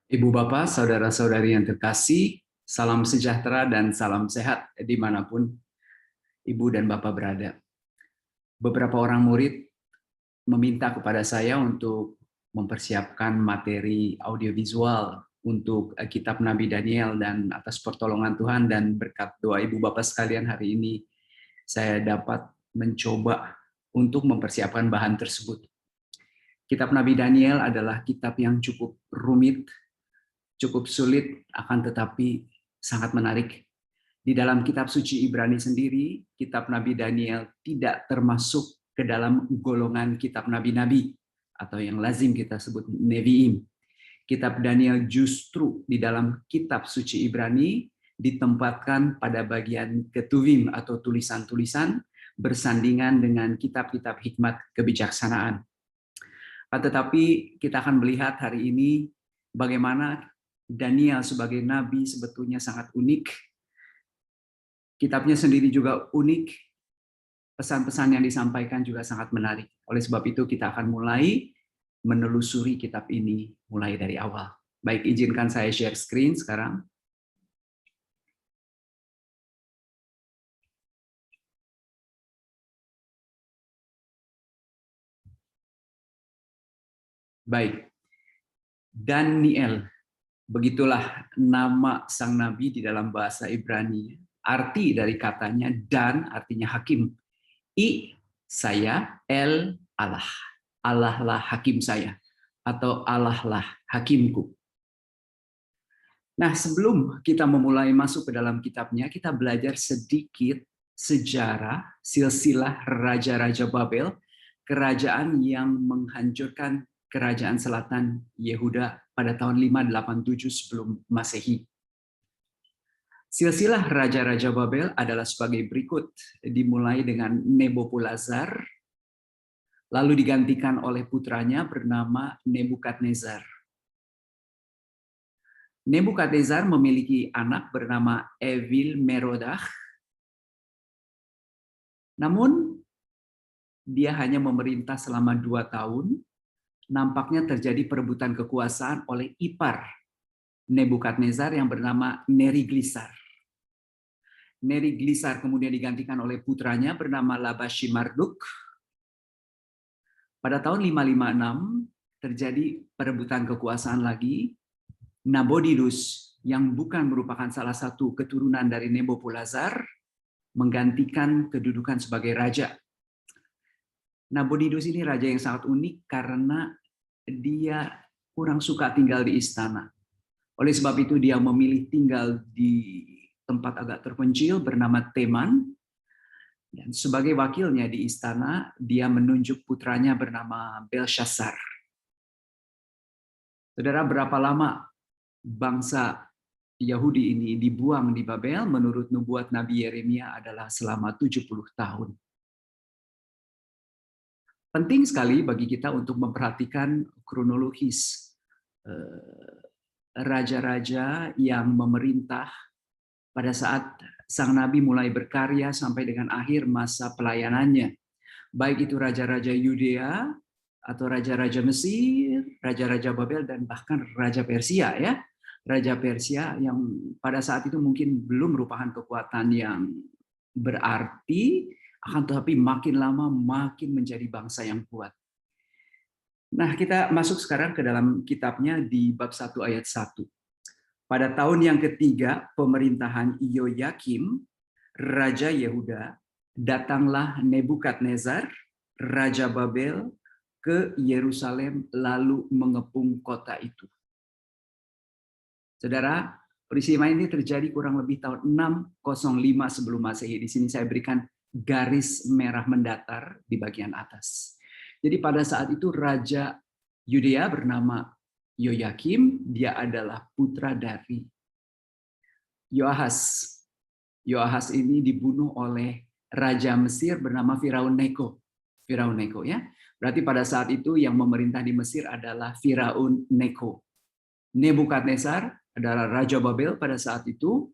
Ibu Bapak, saudara-saudari yang terkasih, salam sejahtera dan salam sehat dimanapun Ibu dan Bapak berada. Beberapa orang murid meminta kepada saya untuk mempersiapkan materi audiovisual untuk kitab Nabi Daniel, dan atas pertolongan Tuhan dan berkat doa Ibu Bapak sekalian hari ini saya dapat mencoba untuk mempersiapkan bahan tersebut. Kitab Nabi Daniel adalah kitab yang cukup rumit, cukup sulit, akan tetapi sangat menarik. Di dalam kitab suci Ibrani sendiri, kitab Nabi Daniel tidak termasuk ke dalam golongan kitab nabi-nabi atau yang lazim kita sebut Nevi'im. Kitab Daniel justru di dalam kitab suci Ibrani ditempatkan pada bagian Ketuvim atau tulisan-tulisan bersandingan dengan kitab-kitab hikmat kebijaksanaan. Tetapi kita akan melihat hari ini bagaimana Daniel sebagai nabi sebetulnya sangat unik. Kitabnya sendiri juga unik. Pesan-pesan yang disampaikan juga sangat menarik. Oleh sebab itu kita akan mulai menelusuri kitab ini mulai dari awal. Baik, izinkan saya share screen sekarang. Baik, Daniel, begitulah nama sang nabi di dalam bahasa Ibrani. Arti dari katanya dan artinya hakim. I, saya, El, Allah. Allah lah hakim saya, atau Allah lah hakimku. Nah, sebelum kita memulai masuk ke dalam kitabnya, kita belajar sedikit sejarah silsilah Raja-Raja Babel, kerajaan yang menghancurkan kerajaan selatan Yehuda pada tahun 587 sebelum Masehi. Silsilah Raja-Raja Babel adalah sebagai berikut, dimulai dengan Nebopolazar, lalu digantikan oleh putranya bernama Nebukadnezar. Nebukadnezar memiliki anak bernama Evil Merodach, namun dia hanya memerintah selama 2 tahun. Nampaknya terjadi perebutan kekuasaan oleh ipar Nebukadnezar yang bernama Neriglisar. Neriglisar kemudian digantikan oleh putranya bernama Labashi Marduk. Pada tahun 556 terjadi perebutan kekuasaan lagi. Nabonidus yang bukan merupakan salah satu keturunan dari Nebopolazar menggantikan kedudukan sebagai raja. Nabonidus ini raja yang sangat unik karena dia kurang suka tinggal di istana. Oleh sebab itu dia memilih tinggal di tempat agak terpencil bernama Teman. Dan sebagai wakilnya di istana, dia menunjuk putranya bernama Belshazzar. Saudara, berapa lama bangsa Yahudi ini dibuang di Babel? Menurut nubuat Nabi Yeremia adalah selama 70 tahun. Penting sekali bagi kita untuk memperhatikan kronologis raja-raja yang memerintah pada saat sang nabi mulai berkarya sampai dengan akhir masa pelayanannya. Baik itu raja-raja Yudea atau raja-raja Mesir, raja-raja Babel, dan bahkan raja Persia ya. Raja Persia yang pada saat itu mungkin belum merupakan kekuatan yang berarti, akan tetapi makin lama makin menjadi bangsa yang kuat. Nah, kita masuk sekarang ke dalam kitabnya di bab 1 ayat 1. Pada tahun yang ketiga pemerintahan Yoyakim, Raja Yehuda, datanglah Nebukadnezar, Raja Babel, ke Yerusalem lalu mengepung kota itu. Saudara, peristiwa ini terjadi kurang lebih tahun 605 sebelum Masehi. Di sini saya berikan garis merah mendatar di bagian atas. Jadi pada saat itu Raja Yudea bernama Yoyakim, dia adalah putra dari Yoahas. Yoahas ini dibunuh oleh Raja Mesir bernama Firaun Neko. Firaun Neko ya. Berarti pada saat itu yang memerintah di Mesir adalah Firaun Neko. Nebukadnezar adalah Raja Babel pada saat itu.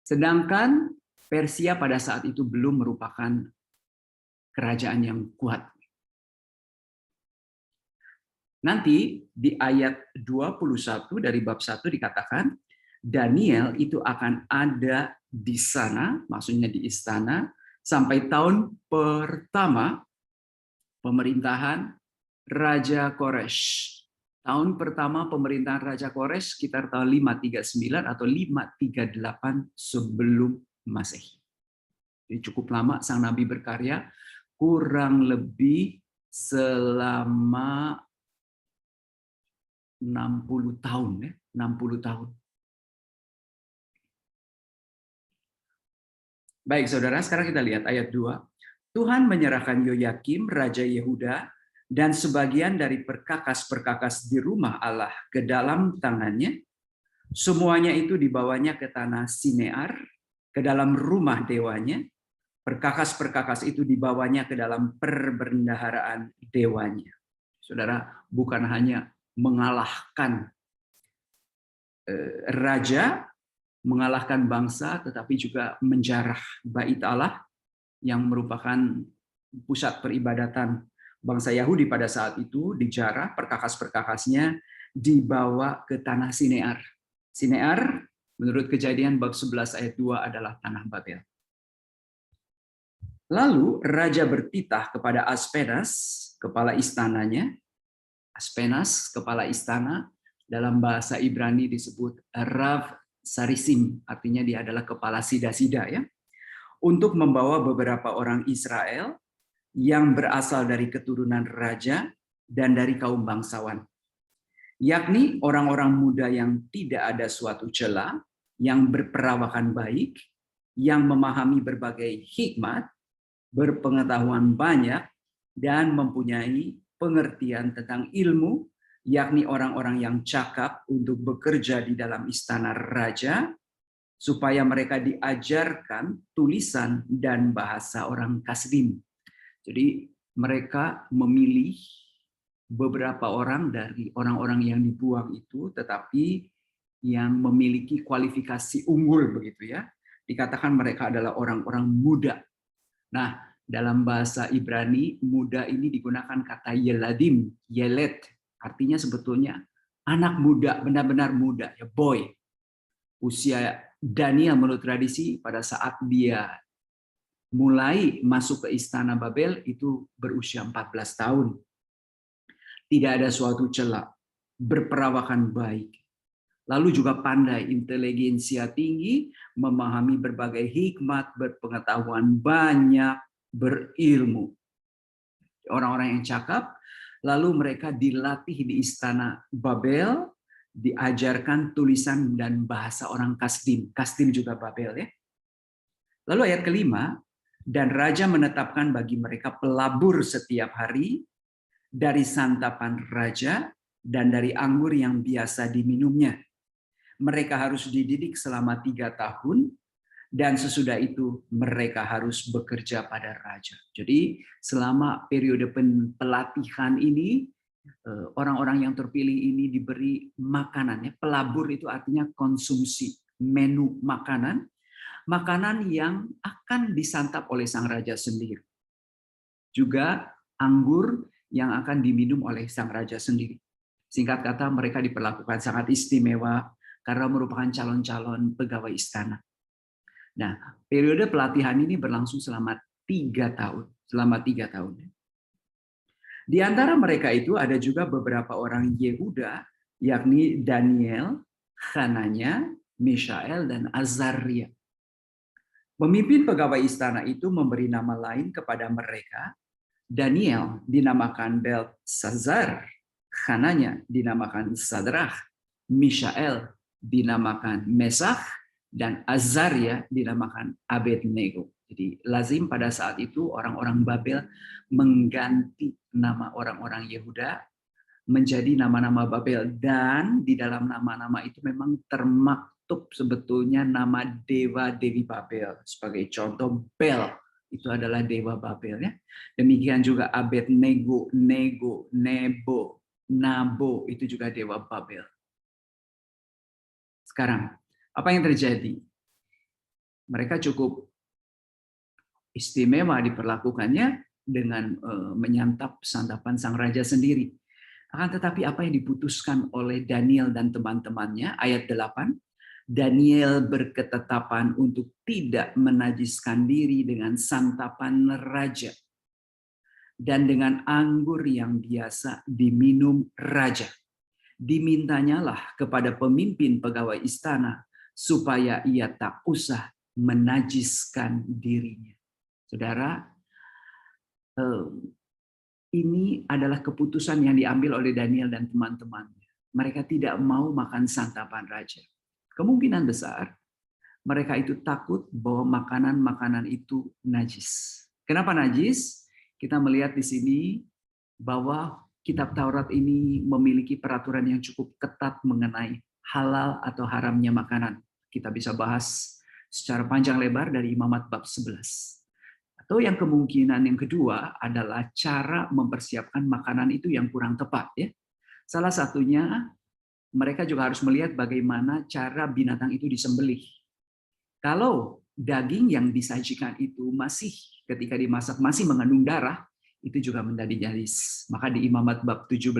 Sedangkan Persia pada saat itu belum merupakan kerajaan yang kuat. Nanti di ayat 21 dari bab 1 dikatakan, Daniel itu akan ada di sana, maksudnya di istana, sampai tahun pertama pemerintahan Raja Koresh. Tahun pertama pemerintahan Raja Koresh sekitar tahun 539 atau 538 sebelum Masehi. Jadi cukup lama sang nabi berkarya, kurang lebih selama 60 tahun ya, 60 tahun. Baik, Saudara, sekarang kita lihat ayat 2. Tuhan menyerahkan Yoyakim, Raja Yehuda, dan sebagian dari perkakas-perkakas di rumah Allah ke dalam tangannya. Semuanya itu dibawanya ke tanah Sinear, ke dalam rumah dewanya. Perkakas-perkakas itu dibawanya ke dalam perbendaharaan dewanya. Saudara, bukan hanya mengalahkan raja, mengalahkan bangsa, tetapi juga menjarah bait Allah yang merupakan pusat peribadatan bangsa Yahudi pada saat itu, dijarah, perkakas-perkakasnya dibawa ke tanah Sinear. Sinear, menurut Kejadian bab 11 ayat 2 adalah tanah Babel. Lalu raja bertitah kepada Aspenas, kepala istananya. Aspenas, kepala istana, dalam bahasa Ibrani disebut Rav Sarisim, artinya dia adalah kepala sida-sida ya, untuk membawa beberapa orang Israel yang berasal dari keturunan raja dan dari kaum bangsawan, yakni orang-orang muda yang tidak ada suatu cela, yang berperawakan baik, yang memahami berbagai hikmat, berpengetahuan banyak, dan mempunyai pengertian tentang ilmu, yakni orang-orang yang cakap untuk bekerja di dalam istana raja, supaya mereka diajarkan tulisan dan bahasa orang Kasdim. Jadi mereka memilih beberapa orang dari orang-orang yang dibuang itu, tetapi yang memiliki kualifikasi unggul begitu ya. Dikatakan mereka adalah orang-orang muda. Nah, dalam bahasa Ibrani, muda ini digunakan kata yeladim, yelet, artinya sebetulnya anak muda, benar-benar muda, ya boy. Usia Daniel menurut tradisi pada saat dia mulai masuk ke istana Babel itu berusia 14 tahun. Tidak ada suatu celah, berperawakan baik. Lalu juga pandai, inteligensia tinggi, memahami berbagai hikmat, berpengetahuan banyak, berilmu. Orang-orang yang cakap, lalu mereka dilatih di istana Babel, diajarkan tulisan dan bahasa orang Kasdim. Kasdim juga Babel ya. Lalu ayat kelima, dan raja menetapkan bagi mereka pelabur setiap hari dari santapan raja dan dari anggur yang biasa diminumnya. Mereka harus dididik selama 3 tahun, dan sesudah itu mereka harus bekerja pada raja. Jadi selama periode pelatihan ini, orang-orang yang terpilih ini diberi makanannya. Pelabur itu artinya konsumsi, menu makanan, makanan yang akan disantap oleh sang raja sendiri. Juga anggur yang akan diminum oleh sang raja sendiri. Singkat kata, mereka diperlakukan sangat istimewa karena merupakan calon-calon pegawai istana. Nah, periode pelatihan ini berlangsung selama 3 tahun. Selama 3 tahun. Di antara mereka itu ada juga beberapa orang Yehuda, yakni Daniel, Hananya, Mishael, dan Azaria. Pemimpin pegawai istana itu memberi nama lain kepada mereka. Daniel dinamakan Beltsazar, Hananya dinamakan Sadrach, Mishael dinamakan Mesach, dan Azaria dinamakan Abednego. Jadi lazim pada saat itu orang-orang Babel mengganti nama orang-orang Yehuda menjadi nama-nama Babel, dan di dalam nama-nama itu memang termaktub sebetulnya nama dewa-dewi Babel. Sebagai contoh, Bel itu adalah dewa Babel ya. Demikian juga Abednego, Nego, Nebo, Nabo itu juga dewa Babel. Sekarang, apa yang terjadi? Mereka cukup istimewa diperlakukannya dengan menyantap santapan sang raja sendiri. Akan tetapi apa yang diputuskan oleh Daniel dan teman-temannya, ayat 8, Daniel berketetapan untuk tidak menajiskan diri dengan santapan raja dan dengan anggur yang biasa diminum raja. Dimintanyalah kepada pemimpin pegawai istana supaya ia tak usah menajiskan dirinya. Saudara, ini adalah keputusan yang diambil oleh Daniel dan teman-temannya. Mereka tidak mau makan santapan raja. Kemungkinan besar mereka itu takut bahwa makanan-makanan itu najis. Kenapa najis? Kita melihat di sini bahwa kitab Taurat ini memiliki peraturan yang cukup ketat mengenai halal atau haramnya makanan. Kita bisa bahas secara panjang lebar dari Imamat bab 11. Atau yang kemungkinan yang kedua adalah cara mempersiapkan makanan itu yang kurang tepat, ya. Salah satunya mereka juga harus melihat bagaimana cara binatang itu disembelih. Kalau daging yang disajikan itu masih ketika dimasak masih mengandung darah, itu juga menjadi najis. Maka di Imamat bab 17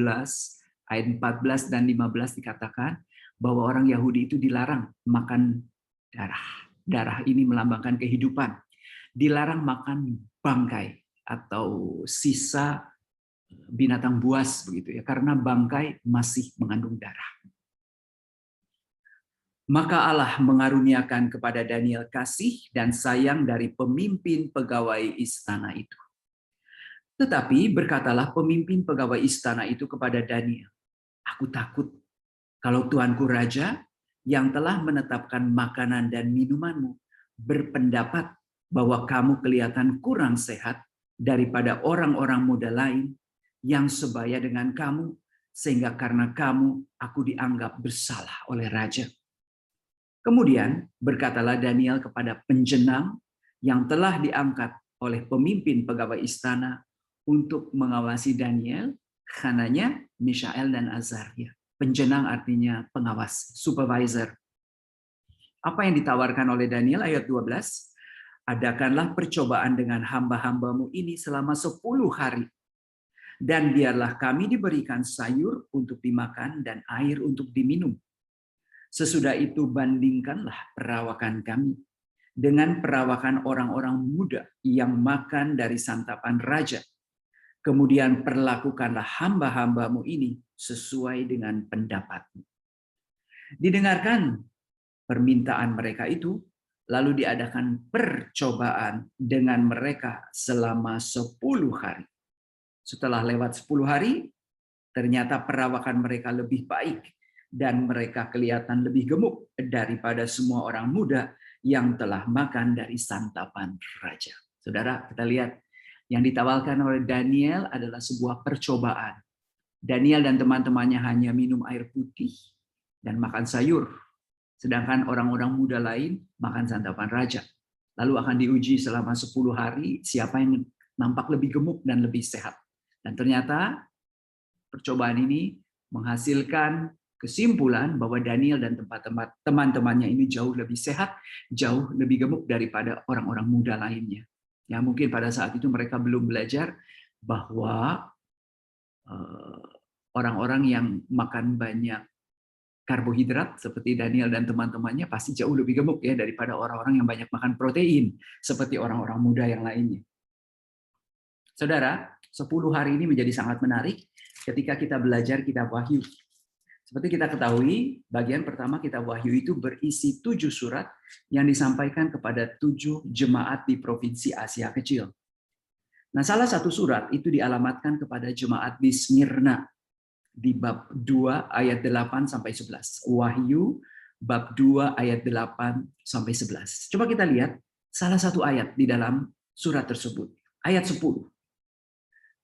ayat 14 dan 15 dikatakan bahwa orang Yahudi itu dilarang makan darah. Darah ini melambangkan kehidupan. Dilarang makan bangkai atau sisa binatang buas begitu ya, karena bangkai masih mengandung darah. Maka Allah mengaruniakan kepada Daniel kasih dan sayang dari pemimpin pegawai istana itu. Tetapi berkatalah pemimpin pegawai istana itu kepada Daniel, "Aku takut kalau tuanku raja yang telah menetapkan makanan dan minumanmu berpendapat bahwa kamu kelihatan kurang sehat daripada orang-orang muda lain yang sebaya dengan kamu, sehingga karena kamu aku dianggap bersalah oleh raja." Kemudian berkatalah Daniel kepada penjenang yang telah diangkat oleh pemimpin pegawai istana untuk mengawasi Daniel, Hananya, Mishael, dan Azaria. Penjenang artinya pengawas, supervisor. Apa yang ditawarkan oleh Daniel ayat 12? Adakanlah percobaan dengan hamba-hambamu ini selama 10 hari. Dan biarlah kami diberikan sayur untuk dimakan dan air untuk diminum. Sesudah itu bandingkanlah perawakan kami dengan perawakan orang-orang muda yang makan dari santapan raja. Kemudian perlakukanlah hamba-hambamu ini sesuai dengan pendapatmu. Didengarkan permintaan mereka itu, lalu diadakan percobaan dengan mereka selama 10 hari. Setelah lewat 10 hari, ternyata perawakan mereka lebih baik dan mereka kelihatan lebih gemuk daripada semua orang muda yang telah makan dari santapan raja. Saudara, kita lihat yang ditawarkan oleh Daniel adalah sebuah percobaan. Daniel dan teman-temannya hanya minum air putih dan makan sayur, sedangkan orang-orang muda lain makan santapan raja. Lalu akan diuji selama 10 hari siapa yang nampak lebih gemuk dan lebih sehat. Dan ternyata percobaan ini menghasilkan kesimpulan bahwa Daniel dan teman-temannya ini jauh lebih sehat, jauh lebih gemuk daripada orang-orang muda lainnya. Ya, mungkin pada saat itu mereka belum belajar bahwa orang-orang yang makan banyak karbohidrat seperti Daniel dan teman-temannya pasti jauh lebih gemuk ya daripada orang-orang yang banyak makan protein seperti orang-orang muda yang lainnya. Saudara, 10 hari ini menjadi sangat menarik ketika kita belajar kitab Wahyu. Seperti kita ketahui, bagian pertama kitab Wahyu itu berisi 7 surat yang disampaikan kepada 7 jemaat di provinsi Asia Kecil. Nah, salah satu surat itu dialamatkan kepada jemaat di Smyrna di bab 2 ayat 8 sampai 11. Wahyu bab 2 ayat 8 sampai 11. Coba kita lihat salah satu ayat di dalam surat tersebut. Ayat 10.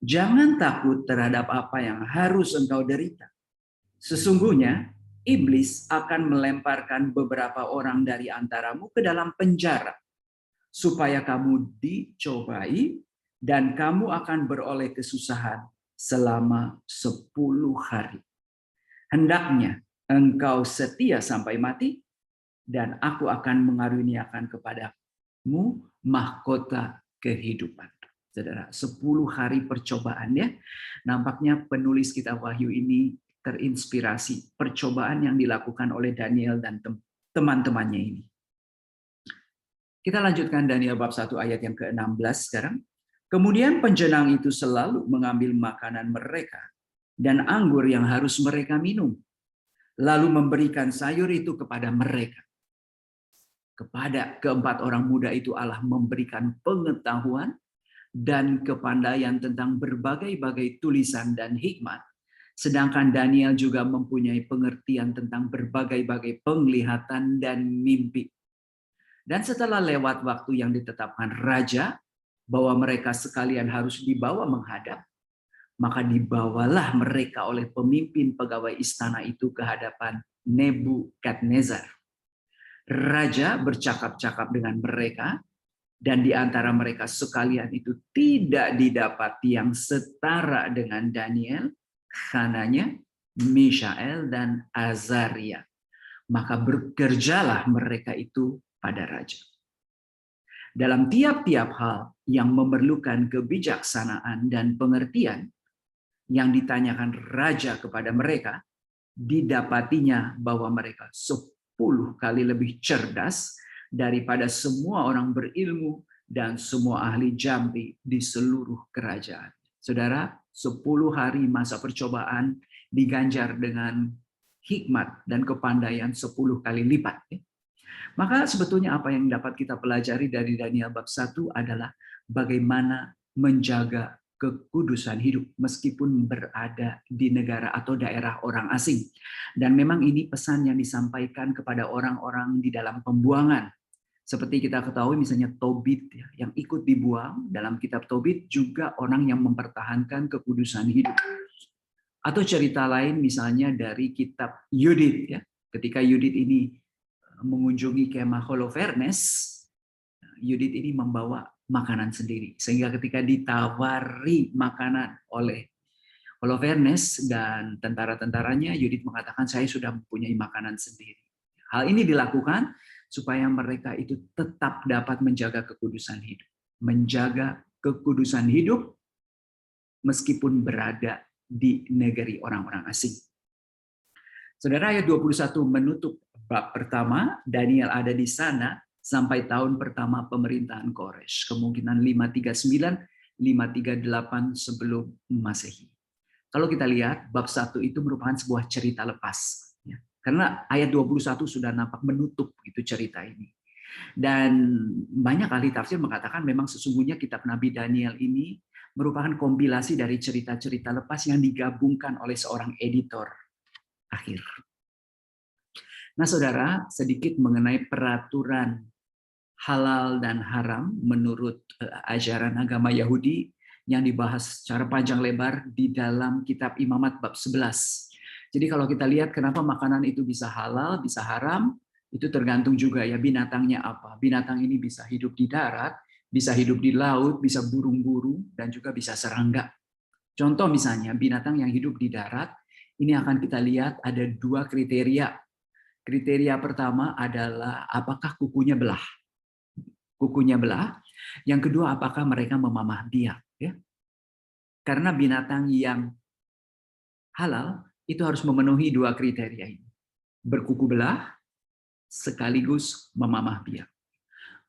Jangan takut terhadap apa yang harus engkau derita. Sesungguhnya iblis akan melemparkan beberapa orang dari antaramu ke dalam penjara supaya kamu dicobai dan kamu akan beroleh kesusahan selama 10 hari. Hendaknya engkau setia sampai mati dan aku akan mengaruniakan kepadamu mahkota kehidupan. Saudara, 10 hari percobaan ya. Nampaknya penulis kitab Wahyu ini terinspirasi percobaan yang dilakukan oleh Daniel dan teman-temannya ini. Kita lanjutkan Daniel bab 1 ayat yang ke-16 sekarang. Kemudian penjenang itu selalu mengambil makanan mereka dan anggur yang harus mereka minum, lalu memberikan sayur itu kepada mereka. Kepada keempat orang muda itu Allah memberikan pengetahuan dan kepandaian tentang berbagai-bagai tulisan dan hikmat. Sedangkan Daniel juga mempunyai pengertian tentang berbagai-bagai penglihatan dan mimpi. Dan setelah lewat waktu yang ditetapkan raja, bahwa mereka sekalian harus dibawa menghadap, maka dibawalah mereka oleh pemimpin pegawai istana itu ke hadapan Nebukadnezar. Raja bercakap-cakap dengan mereka, dan di antara mereka sekalian itu tidak didapati yang setara dengan Daniel, Hananya, Mishael, dan Azaria. Maka bekerjalah mereka itu pada raja. Dalam tiap-tiap hal yang memerlukan kebijaksanaan dan pengertian yang ditanyakan raja kepada mereka, didapatinya bahwa mereka 10 kali lebih cerdas daripada semua orang berilmu dan semua ahli jambi di seluruh kerajaan. Saudara, 10 hari masa percobaan diganjar dengan hikmat dan kepandaian 10 kali lipat. Maka sebetulnya apa yang dapat kita pelajari dari Daniel bab 1 adalah bagaimana menjaga kekudusan hidup meskipun berada di negara atau daerah orang asing. Dan memang ini pesan yang disampaikan kepada orang-orang di dalam pembuangan. Seperti kita ketahui misalnya Tobit yang ikut dibuang dalam kitab Tobit juga orang yang mempertahankan kekudusan hidup. Atau cerita lain misalnya dari kitab Yudit ya. Ketika Yudit ini mengunjungi kemah Holofernes, Yudit ini membawa makanan sendiri. Sehingga ketika ditawari makanan oleh Holofernes dan tentara-tentaranya, Yudit mengatakan saya sudah mempunyai makanan sendiri. Hal ini dilakukan supaya mereka itu tetap dapat menjaga kekudusan hidup. Menjaga kekudusan hidup meskipun berada di negeri orang-orang asing. Saudara, ayat 21 menutup bab pertama. Daniel ada di sana sampai tahun pertama pemerintahan Koresh. Kemungkinan 539, 538 sebelum Masehi. Kalau kita lihat, bab 1 itu merupakan sebuah cerita lepas. Karena ayat 21 sudah nampak menutup itu cerita ini. Dan banyak ahli tafsir mengatakan memang sesungguhnya kitab Nabi Daniel ini merupakan kompilasi dari cerita-cerita lepas yang digabungkan oleh seorang editor akhir. Nah, saudara, sedikit mengenai peraturan halal dan haram menurut ajaran agama Yahudi yang dibahas secara panjang lebar di dalam kitab Imamat bab 11. Jadi kalau kita lihat kenapa makanan itu bisa halal, bisa haram, itu tergantung juga ya binatangnya apa. Binatang ini bisa hidup di darat, bisa hidup di laut, bisa burung-burung, dan juga bisa serangga. Contoh misalnya binatang yang hidup di darat, ini akan kita lihat ada 2 kriteria. Kriteria pertama adalah apakah kukunya belah. Kukunya belah. Yang kedua, apakah mereka memamah biak. Ya? Karena binatang yang halal itu harus memenuhi 2 kriteria ini. Berkuku belah sekaligus memamah biak.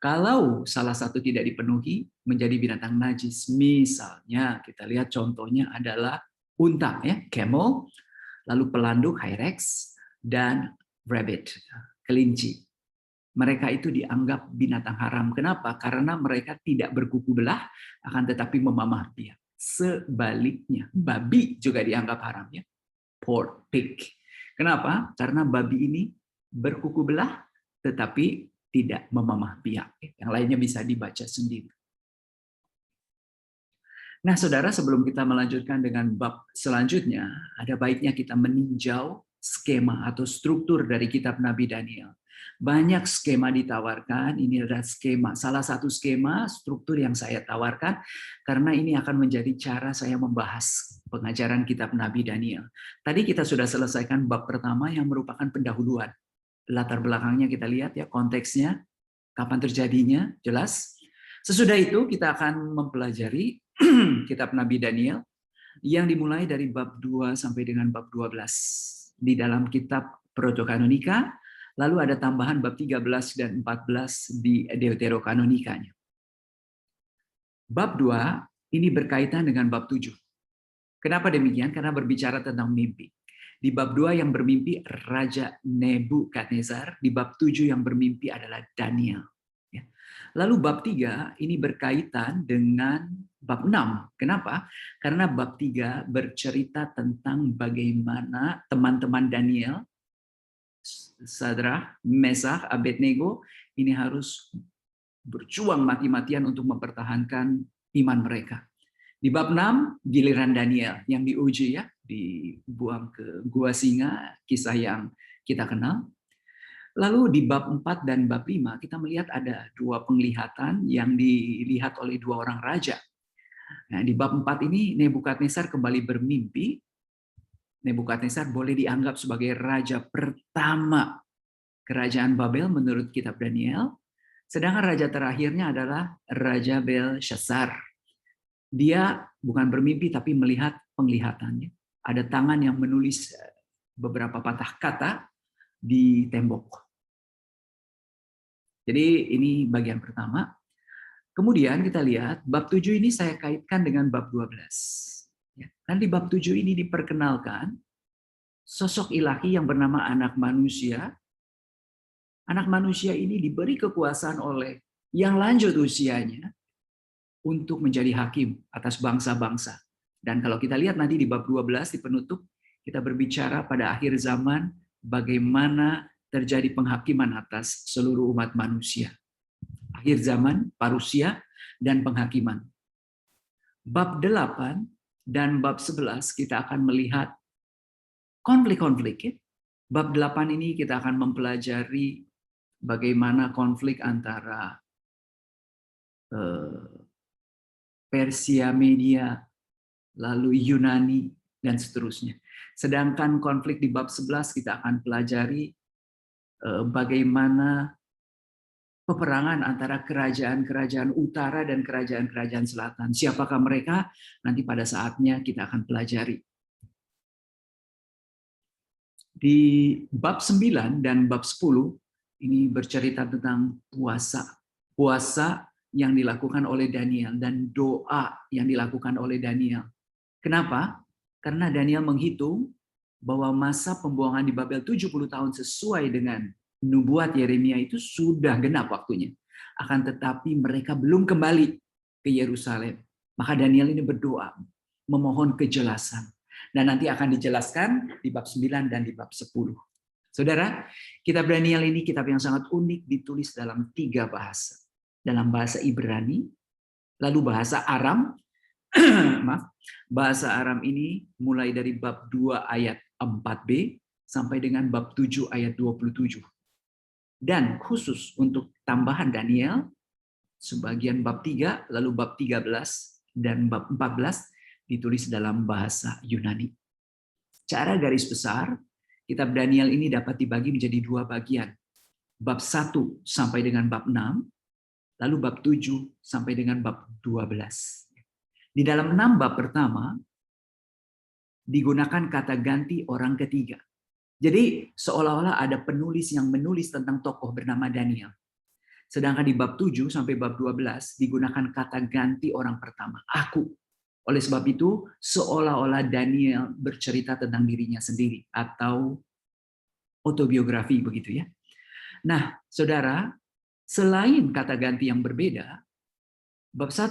Kalau salah satu tidak dipenuhi menjadi binatang najis. Misalnya kita lihat contohnya adalah unta, ya, camel, lalu pelanduk, hyrax, dan rabbit, kelinci. Mereka itu dianggap binatang haram. Kenapa? Karena mereka tidak berkuku belah, akan tetapi memamah biak. Sebaliknya, babi juga dianggap haram, ya. Pork, pig. Kenapa? Karena babi ini berkuku belah, tetapi tidak memamah biak. Yang lainnya bisa dibaca sendiri. Nah, saudara, sebelum kita melanjutkan dengan bab selanjutnya, ada baiknya kita meninjau skema atau struktur dari kitab Nabi Daniel. Banyak skema ditawarkan, ini adalah skema. Salah satu skema struktur yang saya tawarkan, karena ini akan menjadi cara saya membahas pengajaran kitab Nabi Daniel. Tadi kita sudah selesaikan bab pertama yang merupakan pendahuluan. Latar belakangnya kita lihat ya, konteksnya, kapan terjadinya, jelas. Sesudah itu kita akan mempelajari kitab Nabi Daniel yang dimulai dari bab 2 sampai dengan bab 12 di dalam kitab Protokanonika, lalu ada tambahan bab 13 dan 14 di Deuterokanonikanya. Bab 2 ini berkaitan dengan bab 7. Kenapa demikian? Karena berbicara tentang mimpi. Di bab 2 yang bermimpi Raja Nebukadnezar, di bab 7 yang bermimpi adalah Daniel. Lalu bab 3 ini berkaitan dengan bab 6. Kenapa? Karena bab 3 bercerita tentang bagaimana teman-teman Daniel, Sadrah, Mesakh, Abednego ini harus berjuang mati-matian untuk mempertahankan iman mereka. Di bab 6 giliran Daniel yang diuji ya, dibuang ke gua singa, kisah yang kita kenal. Lalu di bab 4 dan bab 5 kita melihat ada dua penglihatan yang dilihat oleh dua orang raja. Nah, di bab 4 ini Nebukadnezar kembali bermimpi. Nebukadnezar boleh dianggap sebagai raja pertama kerajaan Babel menurut kitab Daniel. Sedangkan raja terakhirnya adalah Raja Belshazzar. Dia bukan bermimpi tapi melihat penglihatannya. Ada tangan yang menulis beberapa patah kata di tembok. Jadi ini bagian pertama. Kemudian kita lihat bab 7 ini saya kaitkan dengan bab 12. Kan di bab 7 ini diperkenalkan sosok ilahi yang bernama anak manusia. Anak manusia ini diberi kekuasaan oleh yang lanjut usianya untuk menjadi hakim atas bangsa-bangsa. Dan kalau kita lihat nanti di bab 12 di penutup, kita berbicara pada akhir zaman bagaimana terjadi penghakiman atas seluruh umat manusia. Akhir zaman, parusia, dan penghakiman. Bab 8 dan bab 11 kita akan melihat konflik-konflik. Ya. Bab 8 ini kita akan mempelajari bagaimana konflik antara Persia, Media, lalu Yunani, dan seterusnya. Sedangkan konflik di bab 11 kita akan pelajari bagaimana peperangan antara kerajaan-kerajaan utara dan kerajaan-kerajaan selatan. Siapakah mereka? Nanti pada saatnya kita akan pelajari. Di bab 9 dan bab 10 ini bercerita tentang puasa. Puasa yang dilakukan oleh Daniel dan doa yang dilakukan oleh Daniel. Kenapa? Karena Daniel menghitung bahwa masa pembuangan di Babel 70 tahun sesuai dengan nubuat Yeremia itu sudah genap waktunya. Akan tetapi mereka belum kembali ke Yerusalem. Maka Daniel ini berdoa, memohon kejelasan. Dan nanti akan dijelaskan di bab 9 dan di bab 10. Saudara, kitab Daniel ini kitab yang sangat unik, ditulis dalam 3 bahasa. Dalam bahasa Ibrani, lalu bahasa Aram. Maaf, bahasa Aram ini mulai dari bab 2 ayat 4b sampai dengan bab 7 ayat 27. Dan khusus untuk tambahan Daniel, sebagian bab 3, lalu bab 13 dan bab 14 ditulis dalam bahasa Yunani. Secara garis besar, kitab Daniel ini dapat dibagi menjadi 2 bagian. Bab 1 sampai dengan bab 6, lalu bab 7 sampai dengan bab 12. Di dalam 6 bab pertama, digunakan kata ganti orang ketiga. Jadi seolah-olah ada penulis yang menulis tentang tokoh bernama Daniel. Sedangkan di bab 7 sampai bab 12 digunakan kata ganti orang pertama, aku. Oleh sebab itu, seolah-olah Daniel bercerita tentang dirinya sendiri atau autobiografi begitu ya. Nah, saudara, selain kata ganti yang berbeda, bab 1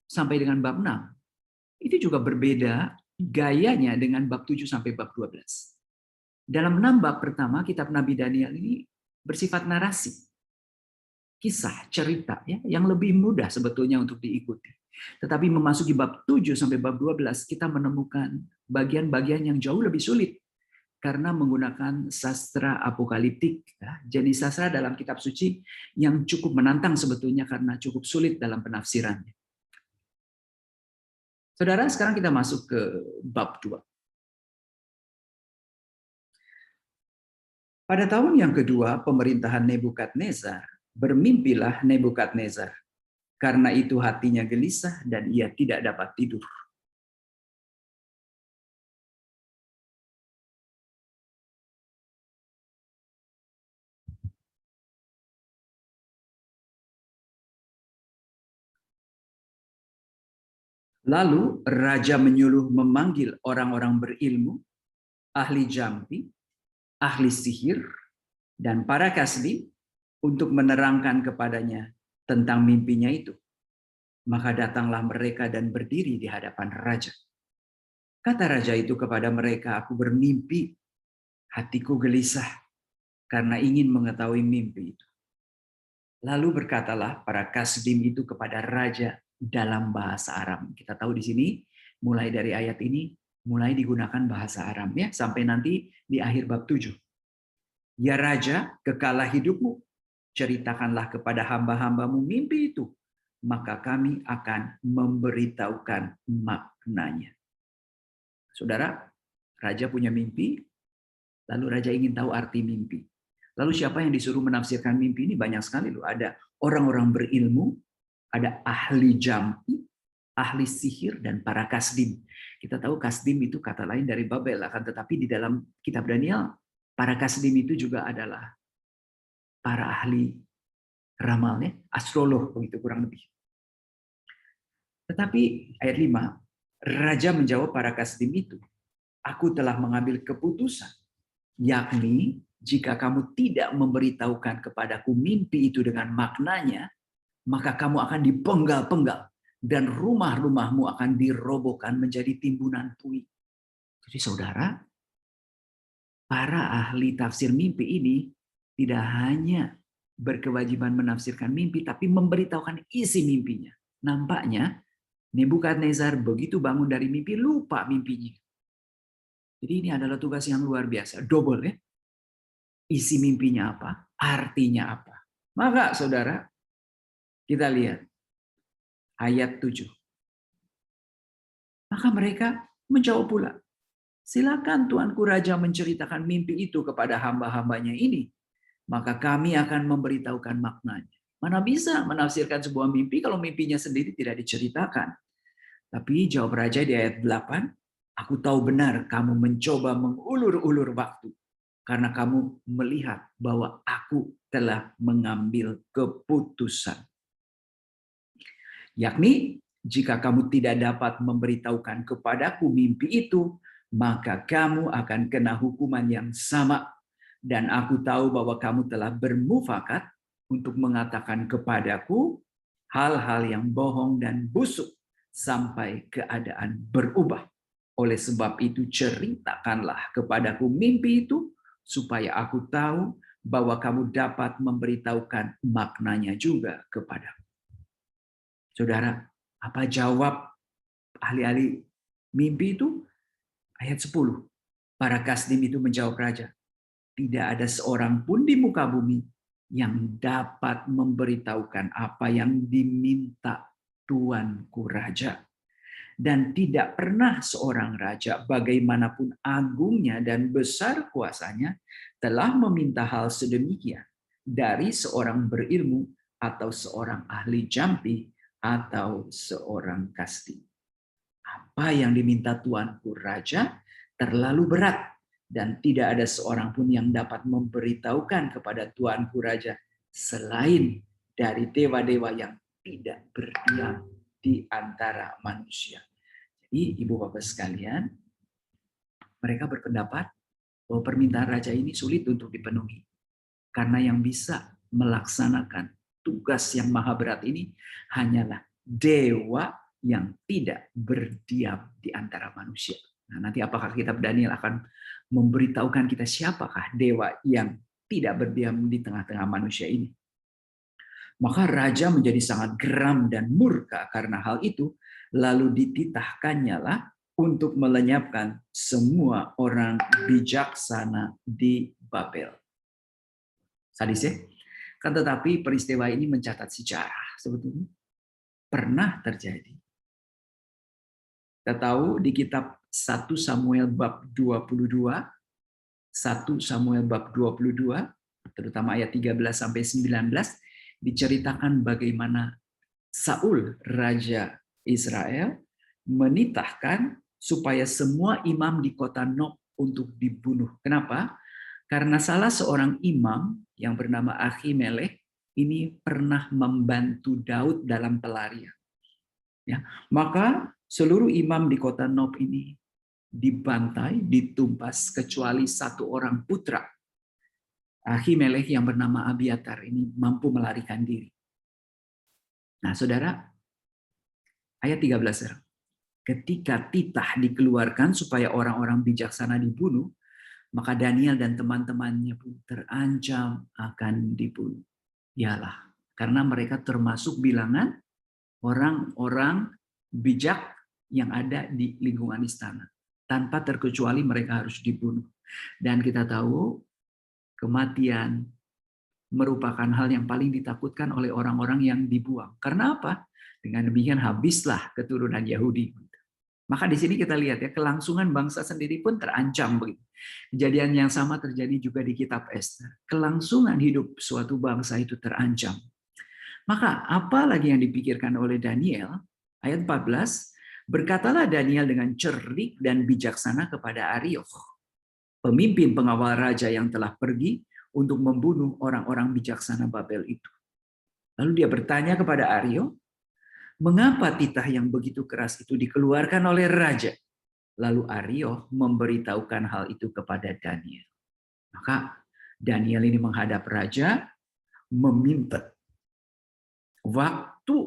sampai dengan bab 6 itu juga berbeda gayanya dengan bab 7 sampai bab 12. Dalam 6 bab pertama, kitab Nabi Daniel ini bersifat narasi. Kisah, cerita ya, yang lebih mudah sebetulnya untuk diikuti. Tetapi memasuki bab 7 sampai bab 12, kita menemukan bagian-bagian yang jauh lebih sulit karena menggunakan sastra apokaliptik, ya, jenis sastra dalam kitab suci yang cukup menantang sebetulnya karena cukup sulit dalam penafsirannya. Saudara, sekarang kita masuk ke bab 2. Pada tahun yang kedua pemerintahan Nebukadnezar, bermimpilah Nebukadnezar. Karena itu hatinya gelisah dan ia tidak dapat tidur. Lalu raja menyuruh memanggil orang-orang berilmu, ahli jampi, ahli sihir, dan para kasdim untuk menerangkan kepadanya tentang mimpinya itu. Maka datanglah mereka dan berdiri di hadapan raja. Kata raja itu kepada mereka, aku bermimpi, hatiku gelisah karena ingin mengetahui mimpi itu. Lalu berkatalah para kasdim itu kepada raja dalam bahasa Aram. Kita tahu di sini, mulai dari ayat ini, mulai digunakan bahasa Aram ya, sampai nanti di akhir bab 7. Ya raja, kekalah hidupmu, ceritakanlah kepada hamba-hambamu mimpi itu, maka kami akan memberitahukan maknanya. Saudara, raja punya mimpi, lalu raja ingin tahu arti mimpi. Lalu siapa yang disuruh menafsirkan mimpi ini? Banyak sekali loh. Ada orang-orang berilmu, ada ahli jampi, ahli sihir, dan para kasdim. Kita tahu kasdim itu kata lain dari Babel, akan tetapi di dalam kitab Daniel, para kasdim itu juga adalah para ahli ramalnya, astrolog begitu kurang lebih. Tetapi ayat 5, raja menjawab para kasdim itu, aku telah mengambil keputusan, yakni jika kamu tidak memberitahukan kepadaku mimpi itu dengan maknanya, maka kamu akan dipenggal-penggal dan rumah-rumahmu akan dirobohkan menjadi timbunan puing. Jadi saudara, para ahli tafsir mimpi ini tidak hanya berkewajiban menafsirkan mimpi, tapi memberitahukan isi mimpinya. Nampaknya Nebukadnezar begitu bangun dari mimpi, lupa mimpinya. Jadi ini adalah tugas yang luar biasa, double ya. Isi mimpinya apa? Artinya apa? Maka saudara, kita lihat ayat 7. Maka mereka menjawab pula, silakan Tuanku Raja menceritakan mimpi itu kepada hamba-hambanya ini, maka kami akan memberitahukan maknanya. Mana bisa menafsirkan sebuah mimpi kalau mimpinya sendiri tidak diceritakan. Tapi jawab Raja di ayat 8, aku tahu benar kamu mencoba mengulur-ulur waktu, karena kamu melihat bahwa aku telah mengambil keputusan. Yakni, jika kamu tidak dapat memberitahukan kepadaku mimpi itu, maka kamu akan kena hukuman yang sama. Dan aku tahu bahwa kamu telah bermufakat untuk mengatakan kepadaku hal-hal yang bohong dan busuk sampai keadaan berubah. Oleh sebab itu ceritakanlah kepadaku mimpi itu, supaya aku tahu bahwa kamu dapat memberitahukan maknanya juga kepadaku. Saudara, apa jawab ahli-ahli mimpi itu? Ayat 10. Para kasdim itu menjawab raja, tidak ada seorang pun di muka bumi yang dapat memberitahukan apa yang diminta Tuanku Raja. Dan tidak pernah seorang raja, bagaimanapun agungnya dan besar kuasanya, telah meminta hal sedemikian dari seorang berilmu atau seorang ahli jampi atau seorang kasdim. Apa yang diminta Tuanku Raja terlalu berat, dan tidak ada seorang pun yang dapat memberitahukan kepada Tuanku Raja selain dari dewa-dewa yang tidak berdiam di antara manusia. Jadi ibu bapak sekalian, mereka berpendapat bahwa permintaan raja ini sulit untuk dipenuhi. Karena yang bisa melaksanakan tugas yang maha berat ini hanyalah dewa yang tidak berdiam di antara manusia. Nah, nanti apakah kitab Daniel akan memberitahukan kita siapakah dewa yang tidak berdiam di tengah-tengah manusia ini? Maka raja menjadi sangat geram dan murka karena hal itu, lalu dititahkannya lah untuk melenyapkan semua orang bijaksana di Babel. Sadis ya? Kan tetapi peristiwa ini mencatat sejarah sebetulnya. Pernah terjadi. Kita tahu di kitab 1 Samuel bab 22, 1 Samuel bab 22, terutama ayat 13 sampai 19, diceritakan bagaimana Saul, raja Israel, menitahkan supaya semua imam di kota Nob untuk dibunuh. Kenapa? Karena salah seorang imam yang bernama Ahimelech ini pernah membantu Daud dalam pelarian. Ya, maka seluruh imam di kota Nob ini dibantai, ditumpas kecuali satu orang putra. Ahimelech yang bernama Abiatar ini mampu melarikan diri. Nah, saudara, ayat 13. Ketika titah dikeluarkan supaya orang-orang bijaksana dibunuh, maka Daniel dan teman-temannya pun terancam akan dibunuh. Yalah, karena mereka termasuk bilangan orang-orang bijak yang ada di lingkungan istana. Tanpa terkecuali mereka harus dibunuh. Dan kita tahu kematian merupakan hal yang paling ditakutkan oleh orang-orang yang dibuang. Karena apa? Dengan demikian habislah keturunan Yahudi. Maka di sini kita lihat ya, kelangsungan bangsa sendiri pun terancam begitu. Kejadian yang sama terjadi juga di kitab Ester. Kelangsungan hidup suatu bangsa itu terancam. Maka apa lagi yang dipikirkan oleh Daniel? Ayat 14, berkatalah Daniel dengan cerdik dan bijaksana kepada Arioch, pemimpin pengawal raja yang telah pergi untuk membunuh orang-orang bijaksana Babel itu. Lalu dia bertanya kepada Arioch, mengapa titah yang begitu keras itu dikeluarkan oleh raja? Lalu Arioch memberitahukan hal itu kepada Daniel. Maka Daniel ini menghadap raja, meminta waktu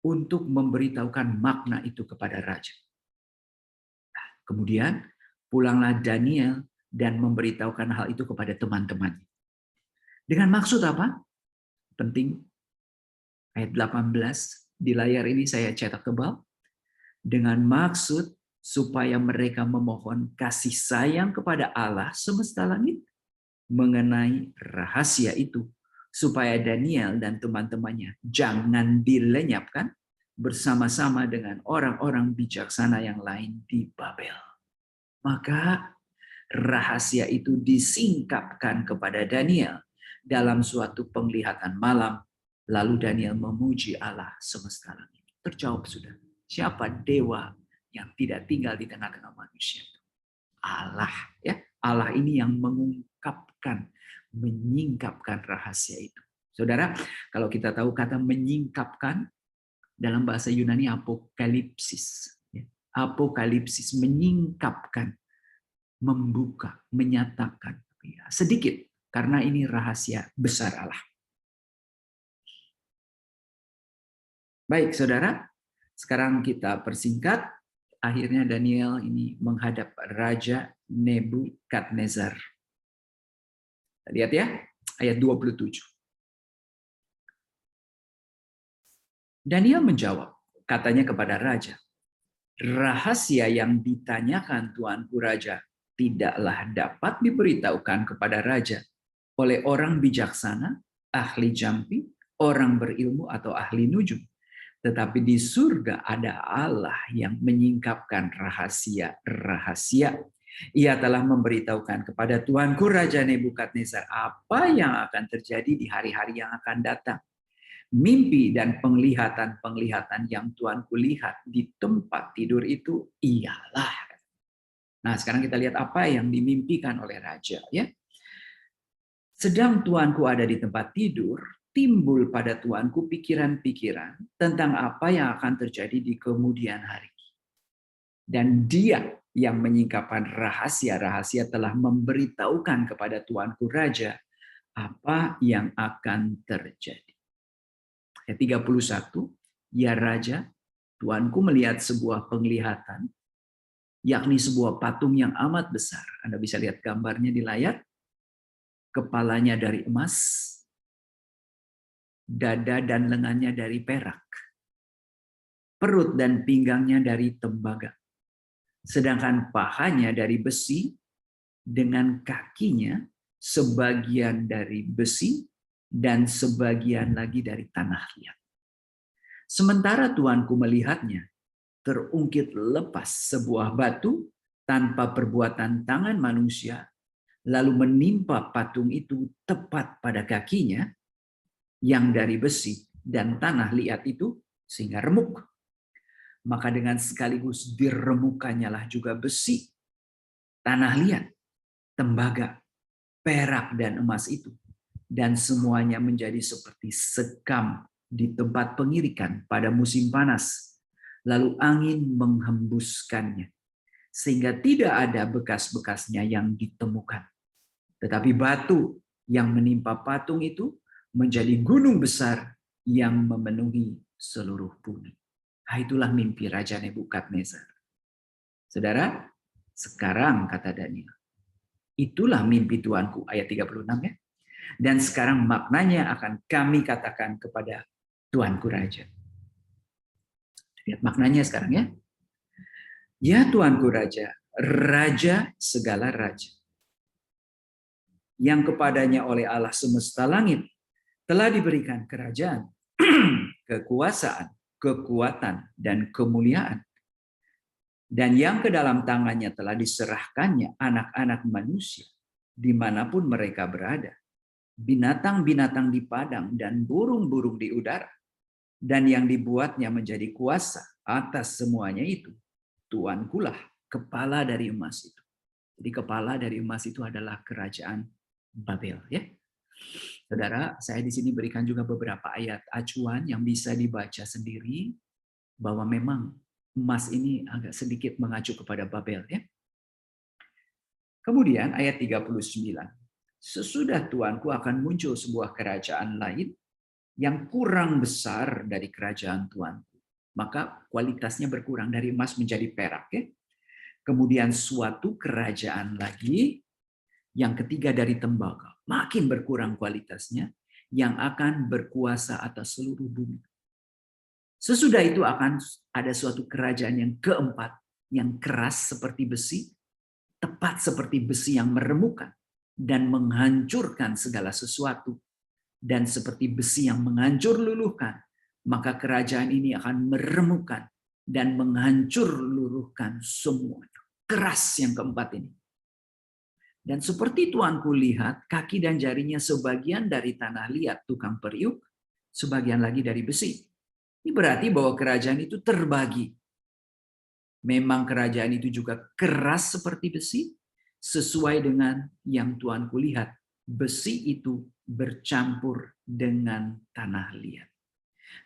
untuk memberitahukan makna itu kepada raja. Nah, kemudian pulanglah Daniel dan memberitahukan hal itu kepada teman-temannya. Dengan maksud apa? Penting. Ayat 18 di layar ini saya cetak tebal. Dengan maksud supaya mereka memohon kasih sayang kepada Allah semesta langit mengenai rahasia itu, supaya Daniel dan teman-temannya jangan dilenyapkan bersama-sama dengan orang-orang bijaksana yang lain di Babel. Maka rahasia itu disingkapkan kepada Daniel dalam suatu penglihatan malam. Lalu Daniel memuji Allah semesta langit. Terjawab sudah. Siapa dewa yang tidak tinggal di tengah-tengah manusia? Allah, ya. Allah ini yang mengungkapkan, menyingkapkan rahasia itu. Saudara, kalau kita tahu kata menyingkapkan dalam bahasa Yunani apokalipsis. Apokalipsis menyingkapkan, membuka, menyatakan. Sedikit, karena ini rahasia besar Allah. Baik, saudara. Sekarang kita persingkat. Akhirnya Daniel ini menghadap Raja Nebukadnezar. Lihat ya, ayat 27. Daniel menjawab, katanya kepada raja, rahasia yang ditanyakan tuanku raja tidaklah dapat diberitahukan kepada raja oleh orang bijaksana, ahli jampi, orang berilmu atau ahli nujum. Tetapi di surga ada Allah yang menyingkapkan rahasia-rahasia. Ia telah memberitahukan kepada tuanku Raja Nebukadnezar apa yang akan terjadi di hari-hari yang akan datang. Mimpi dan penglihatan-penglihatan yang tuanku lihat di tempat tidur itu ialah. Nah, sekarang kita lihat apa yang dimimpikan oleh raja, ya. Sedang tuanku ada di tempat tidur, timbul pada tuanku pikiran-pikiran tentang apa yang akan terjadi di kemudian hari. Dan dia yang menyingkapkan rahasia-rahasia telah memberitahukan kepada tuanku raja apa yang akan terjadi. Ayat 31, ya raja, tuanku melihat sebuah penglihatan, yakni sebuah patung yang amat besar. Anda bisa lihat gambarnya di layar. Kepalanya dari emas, dada dan lengannya dari perak, perut dan pinggangnya dari tembaga, sedangkan pahanya dari besi, dengan kakinya sebagian dari besi dan sebagian lagi dari tanah liat. Sementara tuanku melihatnya, terungkit lepas sebuah batu tanpa perbuatan tangan manusia, lalu menimpa patung itu tepat pada kakinya yang dari besi dan tanah liat itu sehingga remuk. Maka dengan sekaligus diremukannya lah juga besi, tanah liat, tembaga, perak dan emas itu. Dan semuanya menjadi seperti sekam di tempat pengirikan pada musim panas. Lalu angin menghembuskannya. Sehingga tidak ada bekas-bekasnya yang ditemukan. Tetapi batu yang menimpa patung itu menjadi gunung besar yang memenuhi seluruh bumi. Nah, itulah mimpi Raja Nebukadnezar. Saudara, sekarang kata Daniel, itulah mimpi Tuanku, ayat 36 ya. Dan sekarang maknanya akan kami katakan kepada Tuanku Raja. Lihat maknanya sekarang ya. Ya Tuanku Raja, Raja segala raja, yang kepadanya oleh Allah semesta langit telah diberikan kerajaan, kekuasaan, kekuatan, dan kemuliaan. Dan yang ke dalam tangannya telah diserahkannya anak-anak manusia, dimanapun mereka berada. Binatang-binatang di padang dan burung-burung di udara. Dan yang dibuatnya menjadi kuasa atas semuanya itu. Tuankulah kepala dari emas itu. Jadi kepala dari emas itu adalah kerajaan Babel. Ya, saudara, saya di sini berikan juga beberapa ayat acuan yang bisa dibaca sendiri bahwa memang emas ini agak sedikit mengacu kepada Babel. Ya. Kemudian ayat 39. Sesudah Tuanku akan muncul sebuah kerajaan lain yang kurang besar dari kerajaan Tuanku. Maka kualitasnya berkurang dari emas menjadi perak. Ya. Kemudian suatu kerajaan lagi, yang ketiga dari tembaga, makin berkurang kualitasnya, yang akan berkuasa atas seluruh bumi. Sesudah itu akan ada suatu kerajaan yang keempat, yang keras seperti besi, tepat seperti besi yang meremukkan, dan menghancurkan segala sesuatu, dan seperti besi yang menghancur luluhkan, maka kerajaan ini akan meremukkan dan menghancur luluhkan semuanya. Keras yang keempat ini. Dan seperti Tuanku lihat, kaki dan jarinya sebagian dari tanah liat tukang periuk, sebagian lagi dari besi. Ini berarti bahwa kerajaan itu terbagi. Memang kerajaan itu juga keras seperti besi, sesuai dengan yang Tuanku lihat. Besi itu bercampur dengan tanah liat.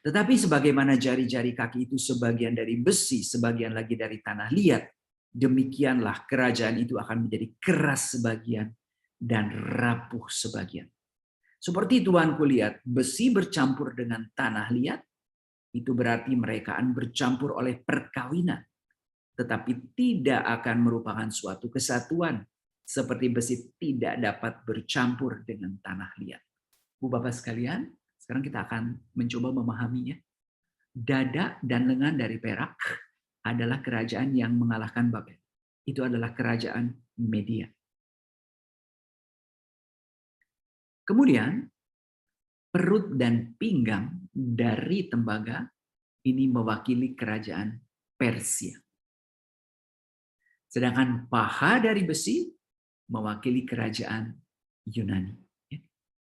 Tetapi sebagaimana jari-jari kaki itu sebagian dari besi, sebagian lagi dari tanah liat, demikianlah kerajaan itu akan menjadi keras sebagian dan rapuh sebagian. Seperti Tuanku lihat, besi bercampur dengan tanah liat, itu berarti mereka akan bercampur oleh perkawinan, tetapi tidak akan merupakan suatu kesatuan, seperti besi tidak dapat bercampur dengan tanah liat. Bu Bapak sekalian, sekarang kita akan mencoba memahaminya. Dada dan lengan dari perak adalah kerajaan yang mengalahkan Babel. Itu adalah kerajaan Media. Kemudian, perut dan pinggang dari tembaga ini mewakili kerajaan Persia. Sedangkan paha dari besi mewakili kerajaan Yunani.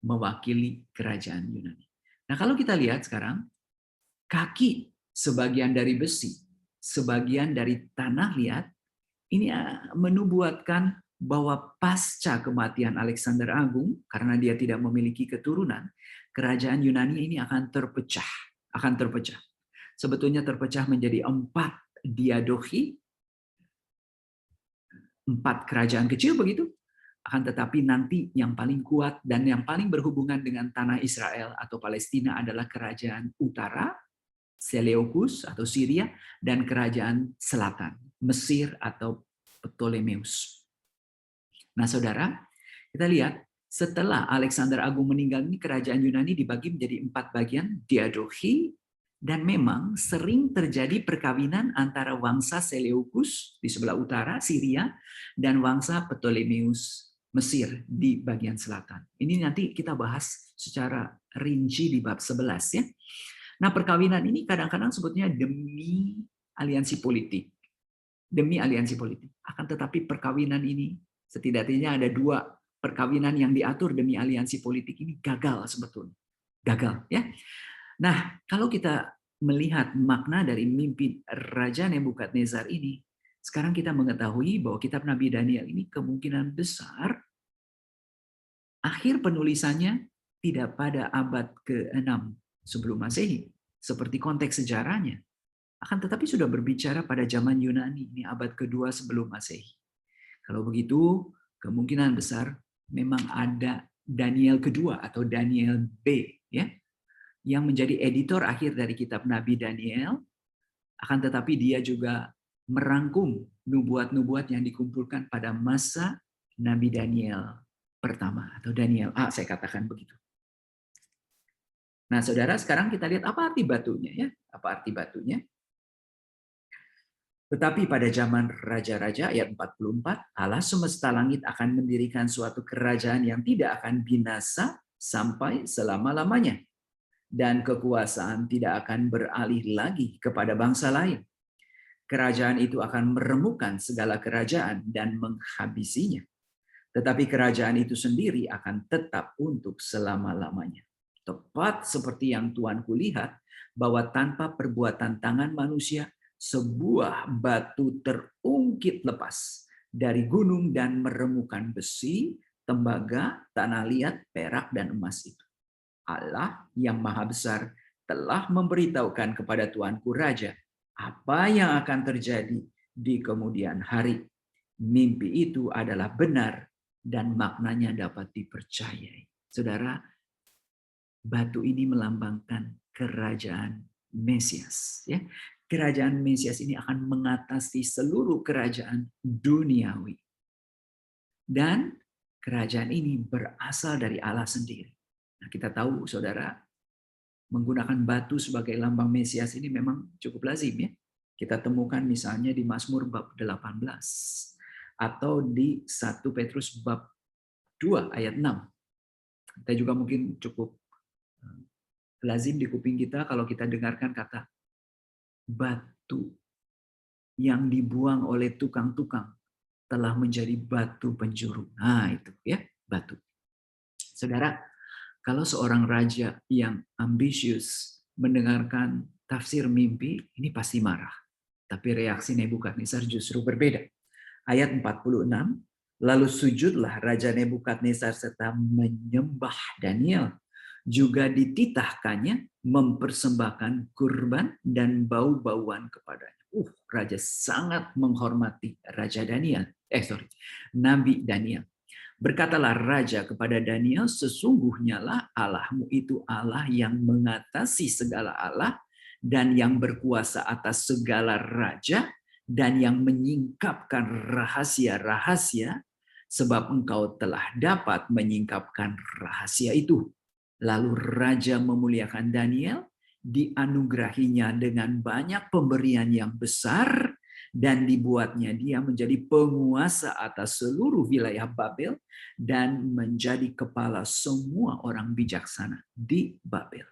Mewakili kerajaan Yunani. Nah, kalau kita lihat sekarang, kaki sebagian dari besi, sebagian dari tanah liat, ini menubuatkan bahwa pasca kematian Alexander Agung, karena dia tidak memiliki keturunan, kerajaan Yunani ini akan terpecah. Sebetulnya terpecah menjadi 4 diadochi, 4 kerajaan kecil begitu. Akan tetapi nanti yang paling kuat dan yang paling berhubungan dengan tanah Israel atau Palestina adalah kerajaan utara, Seleukus atau Syria, dan kerajaan selatan, Mesir atau Ptolemeus. Nah saudara, kita lihat setelah Alexander Agung meninggal ini kerajaan Yunani dibagi menjadi 4 bagian, diadochi, dan memang sering terjadi perkawinan antara wangsa Seleukus di sebelah utara, Syria, dan wangsa Ptolemeus, Mesir di bagian selatan. Ini nanti kita bahas secara rinci di bab 11 ya. Nah, perkawinan ini kadang-kadang sebetulnya demi aliansi politik. Demi aliansi politik. Akan tetapi perkawinan ini setidaknya ada 2 perkawinan yang diatur demi aliansi politik ini gagal sebetulnya. Gagal ya. Nah, kalau kita melihat makna dari mimpi Raja Nebukadnezar ini, sekarang kita mengetahui bahwa kitab Nabi Daniel ini kemungkinan besar akhir penulisannya tidak pada abad ke-6 sebelum Masehi, seperti konteks sejarahnya. Akan tetapi sudah berbicara pada zaman Yunani, ini abad kedua sebelum Masehi. Kalau begitu, kemungkinan besar memang ada Daniel kedua atau Daniel B, ya, yang menjadi editor akhir dari kitab Nabi Daniel, akan tetapi dia juga merangkum nubuat-nubuat yang dikumpulkan pada masa Nabi Daniel pertama, atau Daniel A, saya katakan begitu. Nah, saudara, sekarang kita lihat apa arti batunya, ya? Apa arti batunya? Tetapi pada zaman raja-raja ayat 44, Allah semesta langit akan mendirikan suatu kerajaan yang tidak akan binasa sampai selama-lamanya. Dan kekuasaan tidak akan beralih lagi kepada bangsa lain. Kerajaan itu akan meremukkan segala kerajaan dan menghabisinya. Tetapi kerajaan itu sendiri akan tetap untuk selama-lamanya. Tepat seperti yang Tuanku lihat, bahwa tanpa perbuatan tangan manusia, sebuah batu terungkit lepas dari gunung dan meremukkan besi, tembaga, tanah liat, perak, dan emas itu. Allah yang maha besar telah memberitahukan kepada Tuanku Raja apa yang akan terjadi di kemudian hari. Mimpi itu adalah benar dan maknanya dapat dipercayai. Saudara, batu ini melambangkan kerajaan Mesias, ya. Kerajaan Mesias ini akan mengatasi seluruh kerajaan duniawi. Dan kerajaan ini berasal dari Allah sendiri. Nah, kita tahu, saudara, menggunakan batu sebagai lambang Mesias ini memang cukup lazim, ya. Kita temukan misalnya di Mazmur bab 18 atau di 1 Petrus bab 2 ayat 6. Kita juga mungkin cukup lazim di kuping kita kalau kita dengarkan kata batu yang dibuang oleh tukang-tukang telah menjadi batu penjuru. Nah, itu, ya, batu. Saudara, kalau seorang raja yang ambisius mendengarkan tafsir mimpi, ini pasti marah. Tapi reaksi Nebukadnezar justru berbeda. Ayat 46, lalu sujudlah Raja Nebukadnezar serta menyembah Daniel. Juga dititahkannya mempersembahkan kurban dan bau-bauan kepadanya. Raja sangat menghormati Raja Daniel. Nabi Daniel. Berkatalah Raja kepada Daniel, sesungguhnya lah Allahmu itu Allah yang mengatasi segala Allah dan yang berkuasa atas segala raja dan yang menyingkapkan rahasia-rahasia, sebab engkau telah dapat menyingkapkan rahasia itu. Lalu Raja memuliakan Daniel, dianugerahinya dengan banyak pemberian yang besar, dan dibuatnya dia menjadi penguasa atas seluruh wilayah Babel dan menjadi kepala semua orang bijaksana di Babel.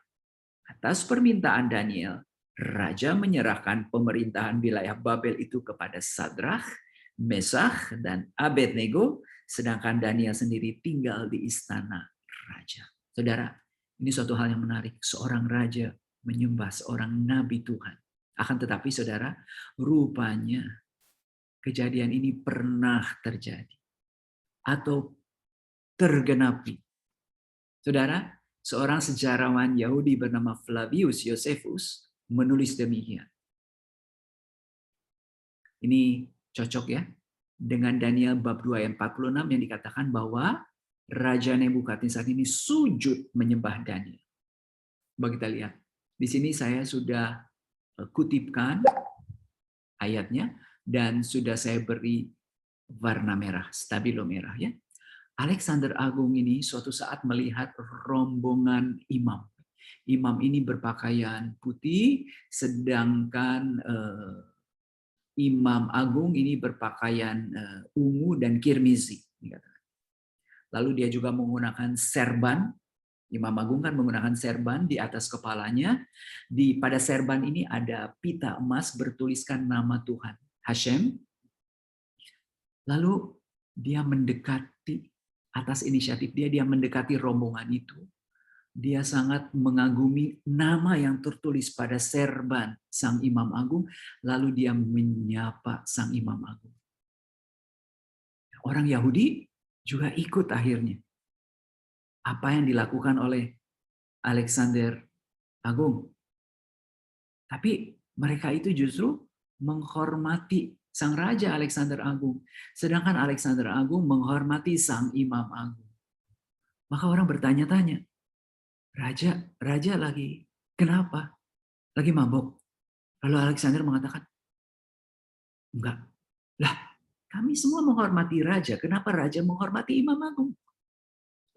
Atas permintaan Daniel, Raja menyerahkan pemerintahan wilayah Babel itu kepada Sadrach, Mesach, dan Abednego, sedangkan Daniel sendiri tinggal di istana raja. Saudara, ini suatu hal yang menarik. Seorang raja menyembah seorang nabi Tuhan. Akan tetapi, saudara, rupanya kejadian ini pernah terjadi atau tergenapi. Saudara, seorang sejarawan Yahudi bernama Flavius Josephus menulis demikian. Ini cocok, ya, dengan Daniel bab 2 ayat 46 yang dikatakan bahwa Raja Nebukadnezar ini sujud menyembah Daniel. Coba kita lihat. Di sini saya sudah kutipkan ayatnya dan sudah saya beri warna merah, stabilo merah, ya. Alexander Agung ini suatu saat melihat rombongan imam. Imam ini berpakaian putih, sedangkan Imam Agung ini berpakaian ungu dan kirmizi. Lalu dia juga menggunakan serban. Imam Agung kan menggunakan serban di atas kepalanya. Pada serban ini ada pita emas bertuliskan nama Tuhan, Hashem. Lalu dia mendekati, atas inisiatif dia mendekati rombongan itu. Dia sangat mengagumi nama yang tertulis pada serban sang imam agung, lalu dia menyapa sang imam agung. Orang Yahudi juga ikut akhirnya. Apa yang dilakukan oleh Alexander Agung. Tapi mereka itu justru menghormati sang Raja Alexander Agung. Sedangkan Alexander Agung menghormati sang imam agung. Maka orang bertanya-tanya, Raja lagi kenapa? Lagi mabuk. Lalu Alexander mengatakan, enggak. Lah, kami semua menghormati Raja. Kenapa Raja menghormati imam agung?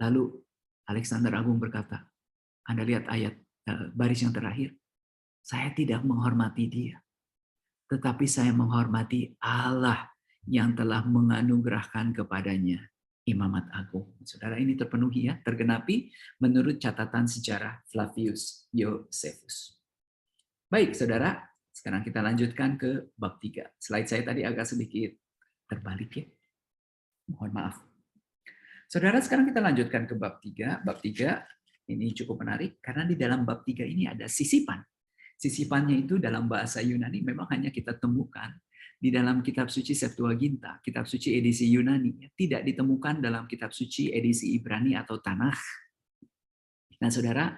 Lalu Alexander Agung berkata, Anda lihat ayat baris yang terakhir, saya tidak menghormati dia, tetapi saya menghormati Allah yang telah menganugerahkan kepadanya imamat agung. Saudara, ini terpenuhi ya, tergenapi menurut catatan sejarah Flavius Josephus. Baik, saudara, sekarang kita lanjutkan ke bab 3. Slide saya tadi agak sedikit terbalik ya. Mohon maaf. Saudara, sekarang kita lanjutkan ke bab 3. Bab 3 ini cukup menarik karena di dalam bab 3 ini ada sisipan. Sisipannya itu dalam bahasa Yunani memang hanya kita temukan di dalam kitab suci Septuaginta, kitab suci edisi Yunani. Tidak ditemukan dalam kitab suci edisi Ibrani atau Tanakh. Nah, saudara,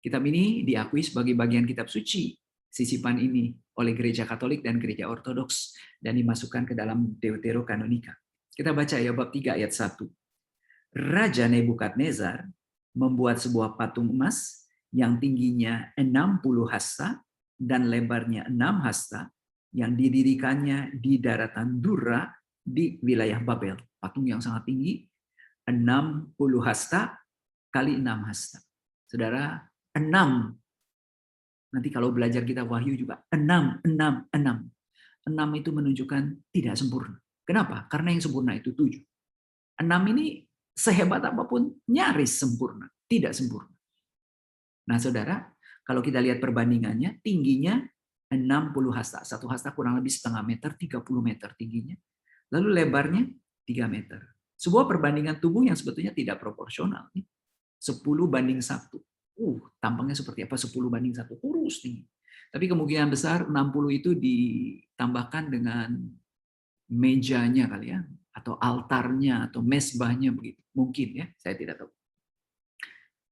kitab ini diakui sebagai bagian kitab suci. Sisipan ini oleh Gereja Katolik dan Gereja Ortodoks dan dimasukkan ke dalam Deuterokanonika. Kita baca ya bab 3 ayat 1. Raja Nebukadnezar membuat sebuah patung emas yang tingginya 60 hasta dan lebarnya 6 hasta yang didirikannya di daratan Dura di wilayah Babel. Patung yang sangat tinggi, 60 hasta kali 6 hasta. Saudara, 6. Nanti kalau belajar kita Wahyu juga, 6. 6 itu menunjukkan tidak sempurna. Kenapa? Karena yang sempurna itu 7. 6 ini sehebat apapun nyaris sempurna, tidak sempurna. Nah, saudara, kalau kita lihat perbandingannya, tingginya 60 hasta. 1 hasta kurang lebih setengah meter, 30 meter tingginya. Lalu lebarnya 3 meter. Sebuah perbandingan tubuh yang sebetulnya tidak proporsional. 10:1. Tampangnya seperti apa 10:1? Kurus tinggi. Tapi kemungkinan besar 60 itu ditambahkan dengan mejanya kali ya, atau altarnya, atau mesbahnya begitu. Mungkin ya, saya tidak tahu.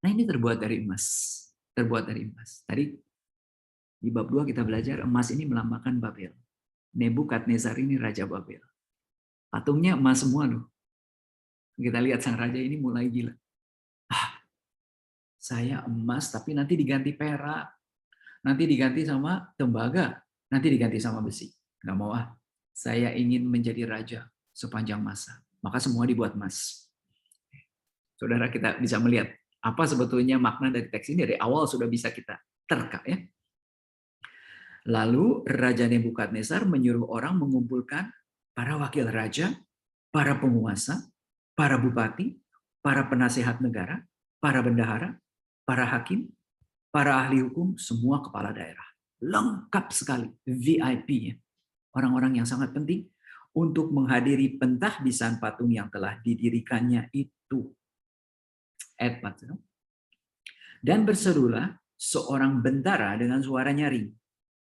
Nah, ini terbuat dari emas. Terbuat dari emas. Tadi di bab 2 kita belajar emas ini melambangkan Babel. Nebukadnezar ini Raja Babel. Patungnya emas semua loh. Kita lihat sang raja ini mulai gila. Saya emas tapi nanti diganti perak. Nanti diganti sama tembaga. Nanti diganti sama besi. Nggak mau ah. Saya ingin menjadi raja sepanjang masa. Maka semua dibuat emas. Saudara, kita bisa melihat apa sebetulnya makna dari teks ini. Dari awal sudah bisa kita terka ya. Lalu Raja Nebukadnezar menyuruh orang mengumpulkan para wakil raja, para penguasa, para bupati, para penasehat negara, para bendahara, para hakim, para ahli hukum, semua kepala daerah. Lengkap sekali, VIP-nya. Orang-orang yang sangat penting untuk menghadiri pentahbisan patung yang telah didirikannya itu. Ayat 4. Dan berserulah seorang bentara dengan suara nyaring.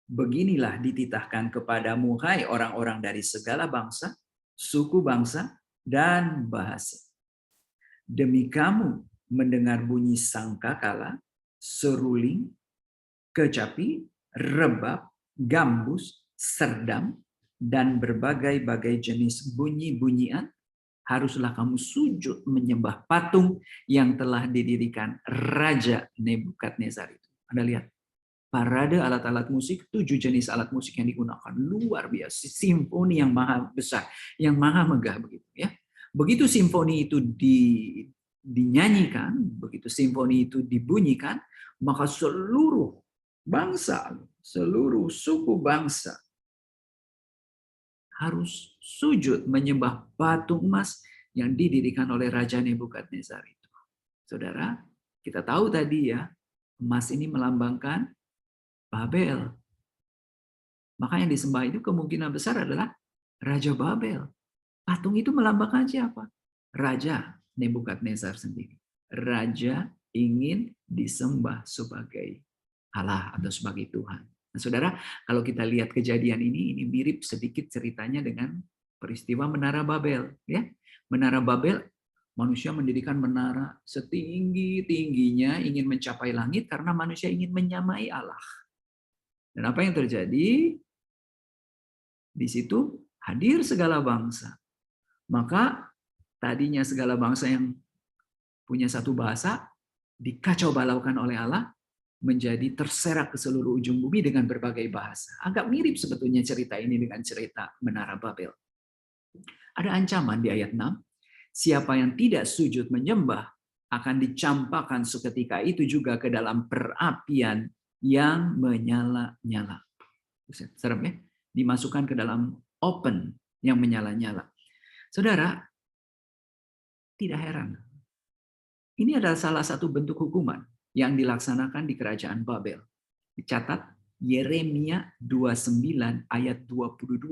Beginilah dititahkan kepadamu, hai orang-orang dari segala bangsa, suku bangsa, dan bahasa. Demi kamu mendengar bunyi sangkakala, seruling, kecapi, rebab, gambus, serdam, dan berbagai-bagai jenis bunyi-bunyian, haruslah kamu sujud menyembah patung yang telah didirikan Raja Nebukadnezar itu. Anda lihat, parade alat-alat musik, 7 jenis alat musik yang digunakan. Luar biasa, simfoni yang maha besar, yang maha megah begitu ya. Begitu simfoni itu dinyanyikan, begitu simfoni itu dibunyikan, maka seluruh bangsa, seluruh suku bangsa harus sujud menyembah patung emas yang didirikan oleh Raja Nebukadnezar itu. Saudara, kita tahu tadi ya, emas ini melambangkan Babel. Maka yang disembah itu kemungkinan besar adalah Raja Babel. Patung itu melambangkan siapa? Raja Nebukadnezar sendiri. Raja ingin disembah sebagai Allah atau sebagai Tuhan. Nah, saudara, kalau kita lihat kejadian ini mirip sedikit ceritanya dengan peristiwa Menara Babel. Ya, Menara Babel, manusia mendirikan menara setinggi-tingginya ingin mencapai langit karena manusia ingin menyamai Allah. Dan apa yang terjadi? Di situ hadir segala bangsa. Maka tadinya segala bangsa yang punya satu bahasa dikacau balaukan oleh Allah menjadi terserak ke seluruh ujung bumi dengan berbagai bahasa. Agak mirip sebetulnya cerita ini dengan cerita Menara Babel. Ada ancaman di ayat 6. Siapa yang tidak sujud menyembah akan dicampakkan seketika itu juga ke dalam perapian yang menyala-nyala. Serem ya? Dimasukkan ke dalam oven yang menyala-nyala. Saudara, tidak heran. Ini adalah salah satu bentuk hukuman yang dilaksanakan di kerajaan Babel. Dicatat Yeremia 29 ayat 22.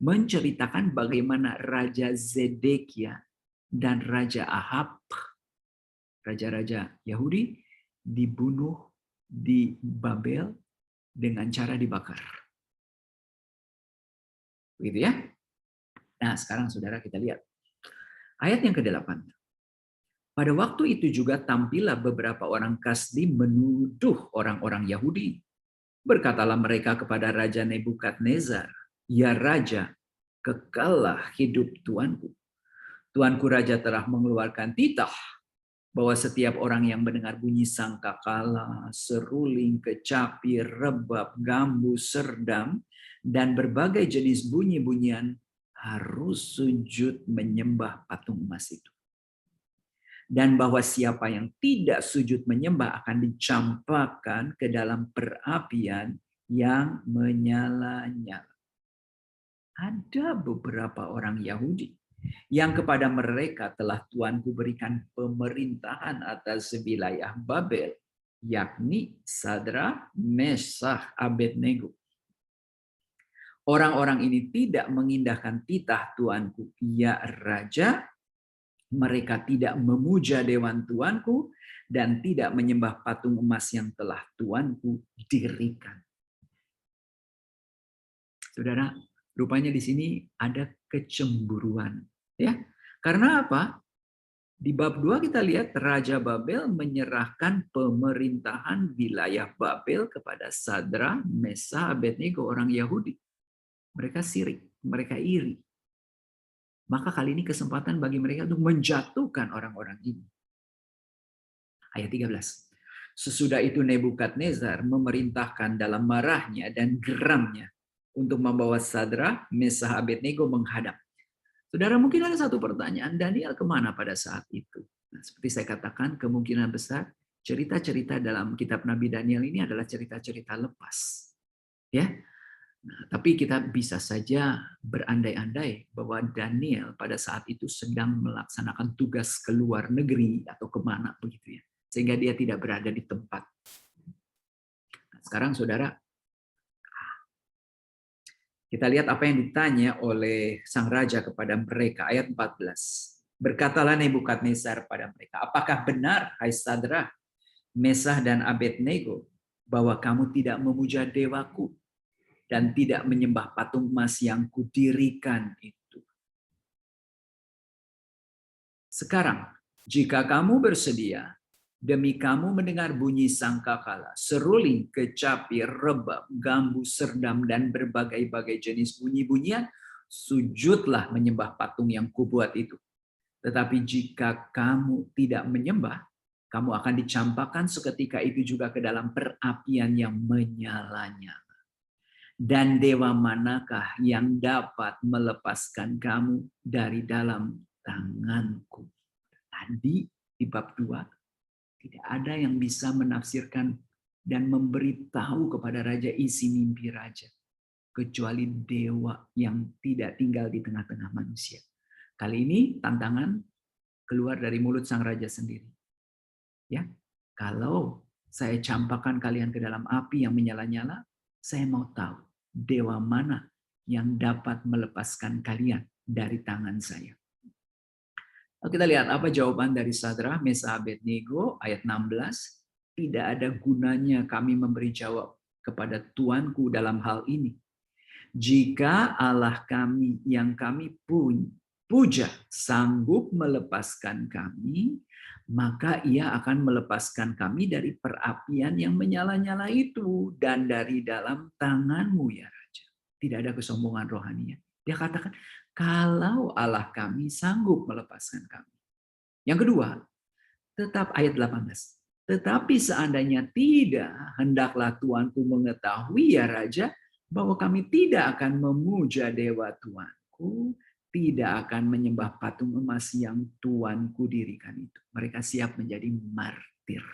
Menceritakan bagaimana Raja Zedekia dan Raja Ahab, raja-raja Yahudi, dibunuh di Babel dengan cara dibakar. Begitu ya? Nah, sekarang saudara kita lihat. Ayat yang ke-8. Pada waktu itu juga tampillah beberapa orang Kasdi menuduh orang-orang Yahudi. Berkatalah mereka kepada Raja Nebukadnezar, "Ya Raja, kekallah hidup Tuanku. Tuanku Raja telah mengeluarkan titah bahwa setiap orang yang mendengar bunyi sangkakala, seruling, kecapi, rebab, gambu, serdam, dan berbagai jenis bunyi-bunyian harus sujud menyembah patung emas itu. Dan bahwa siapa yang tidak sujud menyembah akan dicampakkan ke dalam perapian yang menyala-nyala." Ada beberapa orang Yahudi yang kepada mereka telah Tuanku berikan pemerintahan atas wilayah Babel, yakni Sadrak, Mesakh, Abednego. Orang-orang ini tidak mengindahkan titah Tuanku, ya Raja. Mereka tidak memuja dewan Tuanku dan tidak menyembah patung emas yang telah Tuanku dirikan. Saudara, rupanya di sini ada kecemburuan, ya. Karena apa? Di bab 2 kita lihat Raja Babel menyerahkan pemerintahan wilayah Babel kepada Sadrak, Mesakh, Abednego, orang Yahudi. Mereka sirik, mereka iri. Maka kali ini kesempatan bagi mereka untuk menjatuhkan orang-orang ini. Ayat 13. Sesudah itu Nebukadnezar memerintahkan dalam marahnya dan geramnya untuk membawa Sadrak, Mesakh, Abednego menghadap. Saudara, mungkin ada satu pertanyaan, Daniel kemana pada saat itu? Nah, seperti saya katakan, kemungkinan besar cerita-cerita dalam kitab Nabi Daniel ini adalah cerita-cerita lepas. Ya, nah, tapi kita bisa saja berandai-andai bahwa Daniel pada saat itu sedang melaksanakan tugas ke luar negeri atau kemana begitu ya, sehingga dia tidak berada di tempat. Nah, sekarang saudara, kita lihat apa yang ditanya oleh sang raja kepada mereka, ayat 14. Berkatalah Nebukadnezar pada mereka, apakah benar, hai Sadrak, Mesakh dan Abednego, bahwa kamu tidak memuja dewaku dan tidak menyembah patung emas yang kudirikan itu? Sekarang, jika kamu bersedia, demi kamu mendengar bunyi sangkakala, seruling, kecapi, rebab, gambu, serdam, dan berbagai-bagai jenis bunyi-bunyian, sujudlah menyembah patung yang kubuat itu. Tetapi jika kamu tidak menyembah, kamu akan dicampakkan seketika itu juga ke dalam perapian yang menyala-nyala. Dan dewa manakah yang dapat melepaskan kamu dari dalam tanganku? Tadi di bab 2, tidak ada yang bisa menafsirkan dan memberitahu kepada raja isi mimpi raja, kecuali dewa yang tidak tinggal di tengah-tengah manusia. Kali ini tantangan keluar dari mulut sang raja sendiri. Ya, kalau saya campakkan kalian ke dalam api yang menyala-nyala, saya mau tahu dewa mana yang dapat melepaskan kalian dari tangan saya. Kita lihat apa jawaban dari Sadrah, Mesah, Abednego ayat 16. Tidak ada gunanya kami memberi jawab kepada Tuanku dalam hal ini. Jika Allah kami yang kami puja sanggup melepaskan kami, maka ia akan melepaskan kami dari perapian yang menyala-nyala itu dan dari dalam tanganmu ya Raja. Tidak ada kesombongan rohaninya. Dia katakan, kalau Allah kami sanggup melepaskan kami. Yang kedua, tetap ayat 18. Tetapi seandainya tidak, hendaklah Tuanku mengetahui ya Raja, bahwa kami tidak akan memuja dewa Tuanku, tidak akan menyembah patung emas yang Tuanku dirikan itu. Mereka siap menjadi martir.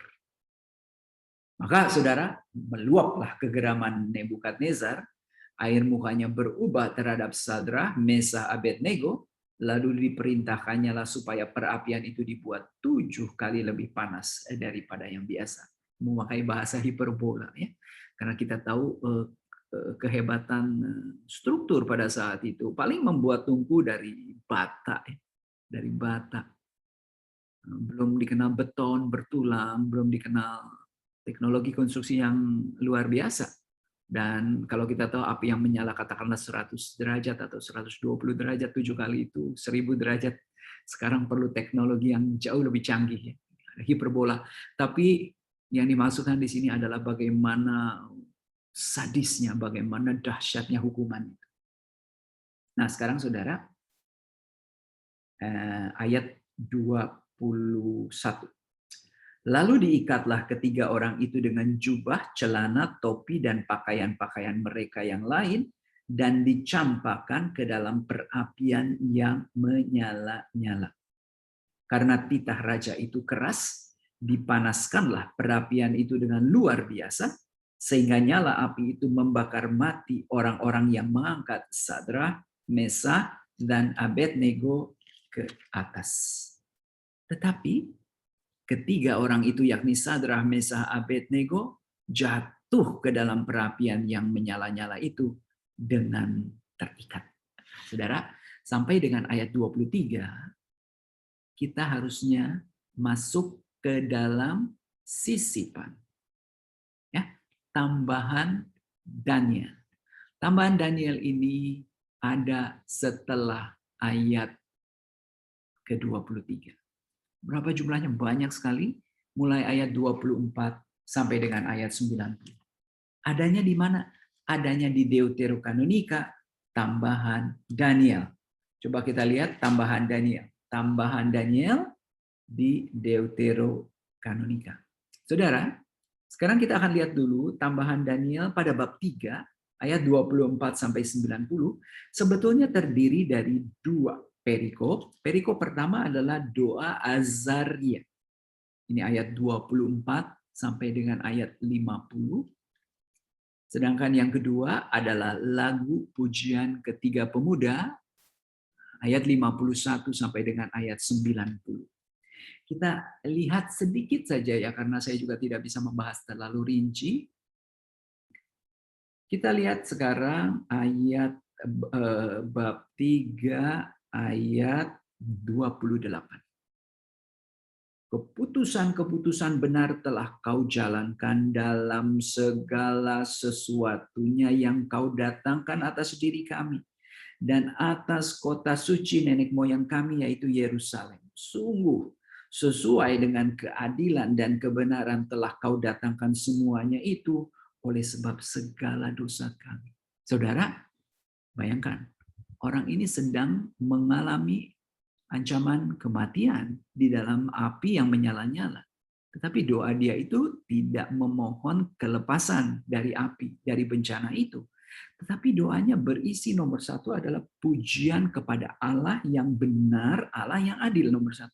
Maka saudara, meluaplah kegeraman Nebukadnezar, air mukanya berubah terhadap Sadrah, Mesah, Abednego, lalu diperintahkannya lah supaya perapian itu dibuat 7 kali lebih panas daripada yang biasa. Memakai bahasa hiperbola ya. Karena kita tahu kehebatan struktur pada saat itu paling membuat tungku dari bata ya. Dari bata. Belum dikenal beton bertulang, belum dikenal teknologi konstruksi yang luar biasa. Dan kalau kita tahu api yang menyala katakanlah 100 derajat atau 120 derajat 7 kali itu 1000 derajat. Sekarang perlu teknologi yang jauh lebih canggih ya. Hiperbola. Tapi yang dimaksudkan di sini adalah bagaimana sadisnya, bagaimana dahsyatnya hukuman itu. Nah, sekarang Saudara ayat 21. Lalu diikatlah ketiga orang itu dengan jubah, celana, topi, dan pakaian-pakaian mereka yang lain, dan dicampakkan ke dalam perapian yang menyala-nyala. Karena titah raja itu keras, dipanaskanlah perapian itu dengan luar biasa, sehingga nyala api itu membakar mati orang-orang yang mengangkat Sadrah, Mesah, dan Abednego ke atas. Tetapi ketiga orang itu yakni Sadrah, Mesah, Abednego jatuh ke dalam perapian yang menyala-nyala itu dengan terikat. Saudara, sampai dengan ayat 23 kita harusnya masuk ke dalam sisipan. Ya, tambahan Daniel. Tambahan Daniel ini ada setelah ayat ke-23. Berapa jumlahnya? Banyak sekali. Mulai ayat 24 sampai dengan ayat 90. Adanya di mana? Adanya di Deuterokanonika, tambahan Daniel. Coba kita lihat tambahan Daniel. Tambahan Daniel di Deuterokanonika. Saudara, sekarang kita akan lihat dulu tambahan Daniel pada bab 3, ayat 24 sampai 90, sebetulnya terdiri dari 2 perikop. Perikop pertama adalah doa Azaria. Ini ayat 24 sampai dengan ayat 50. Sedangkan yang kedua adalah lagu pujian ketiga pemuda, ayat 51 sampai dengan ayat 90. Kita lihat sedikit saja ya, karena saya juga tidak bisa membahas terlalu rinci. Kita lihat sekarang ayat bab 3 ayat 28. Keputusan-keputusan benar telah kau jalankan dalam segala sesuatunya yang kau datangkan atas diri kami dan atas kota suci nenek moyang kami yaitu Yerusalem. Sungguh sesuai dengan keadilan dan kebenaran telah kau datangkan semuanya itu oleh sebab segala dosa kami. Saudara, bayangkan, orang ini sedang mengalami ancaman kematian di dalam api yang menyala-nyala. Tetapi doa dia itu tidak memohon kelepasan dari api, dari bencana itu. Tetapi doanya berisi nomor 1 adalah pujian kepada Allah yang benar, Allah yang adil nomor 1.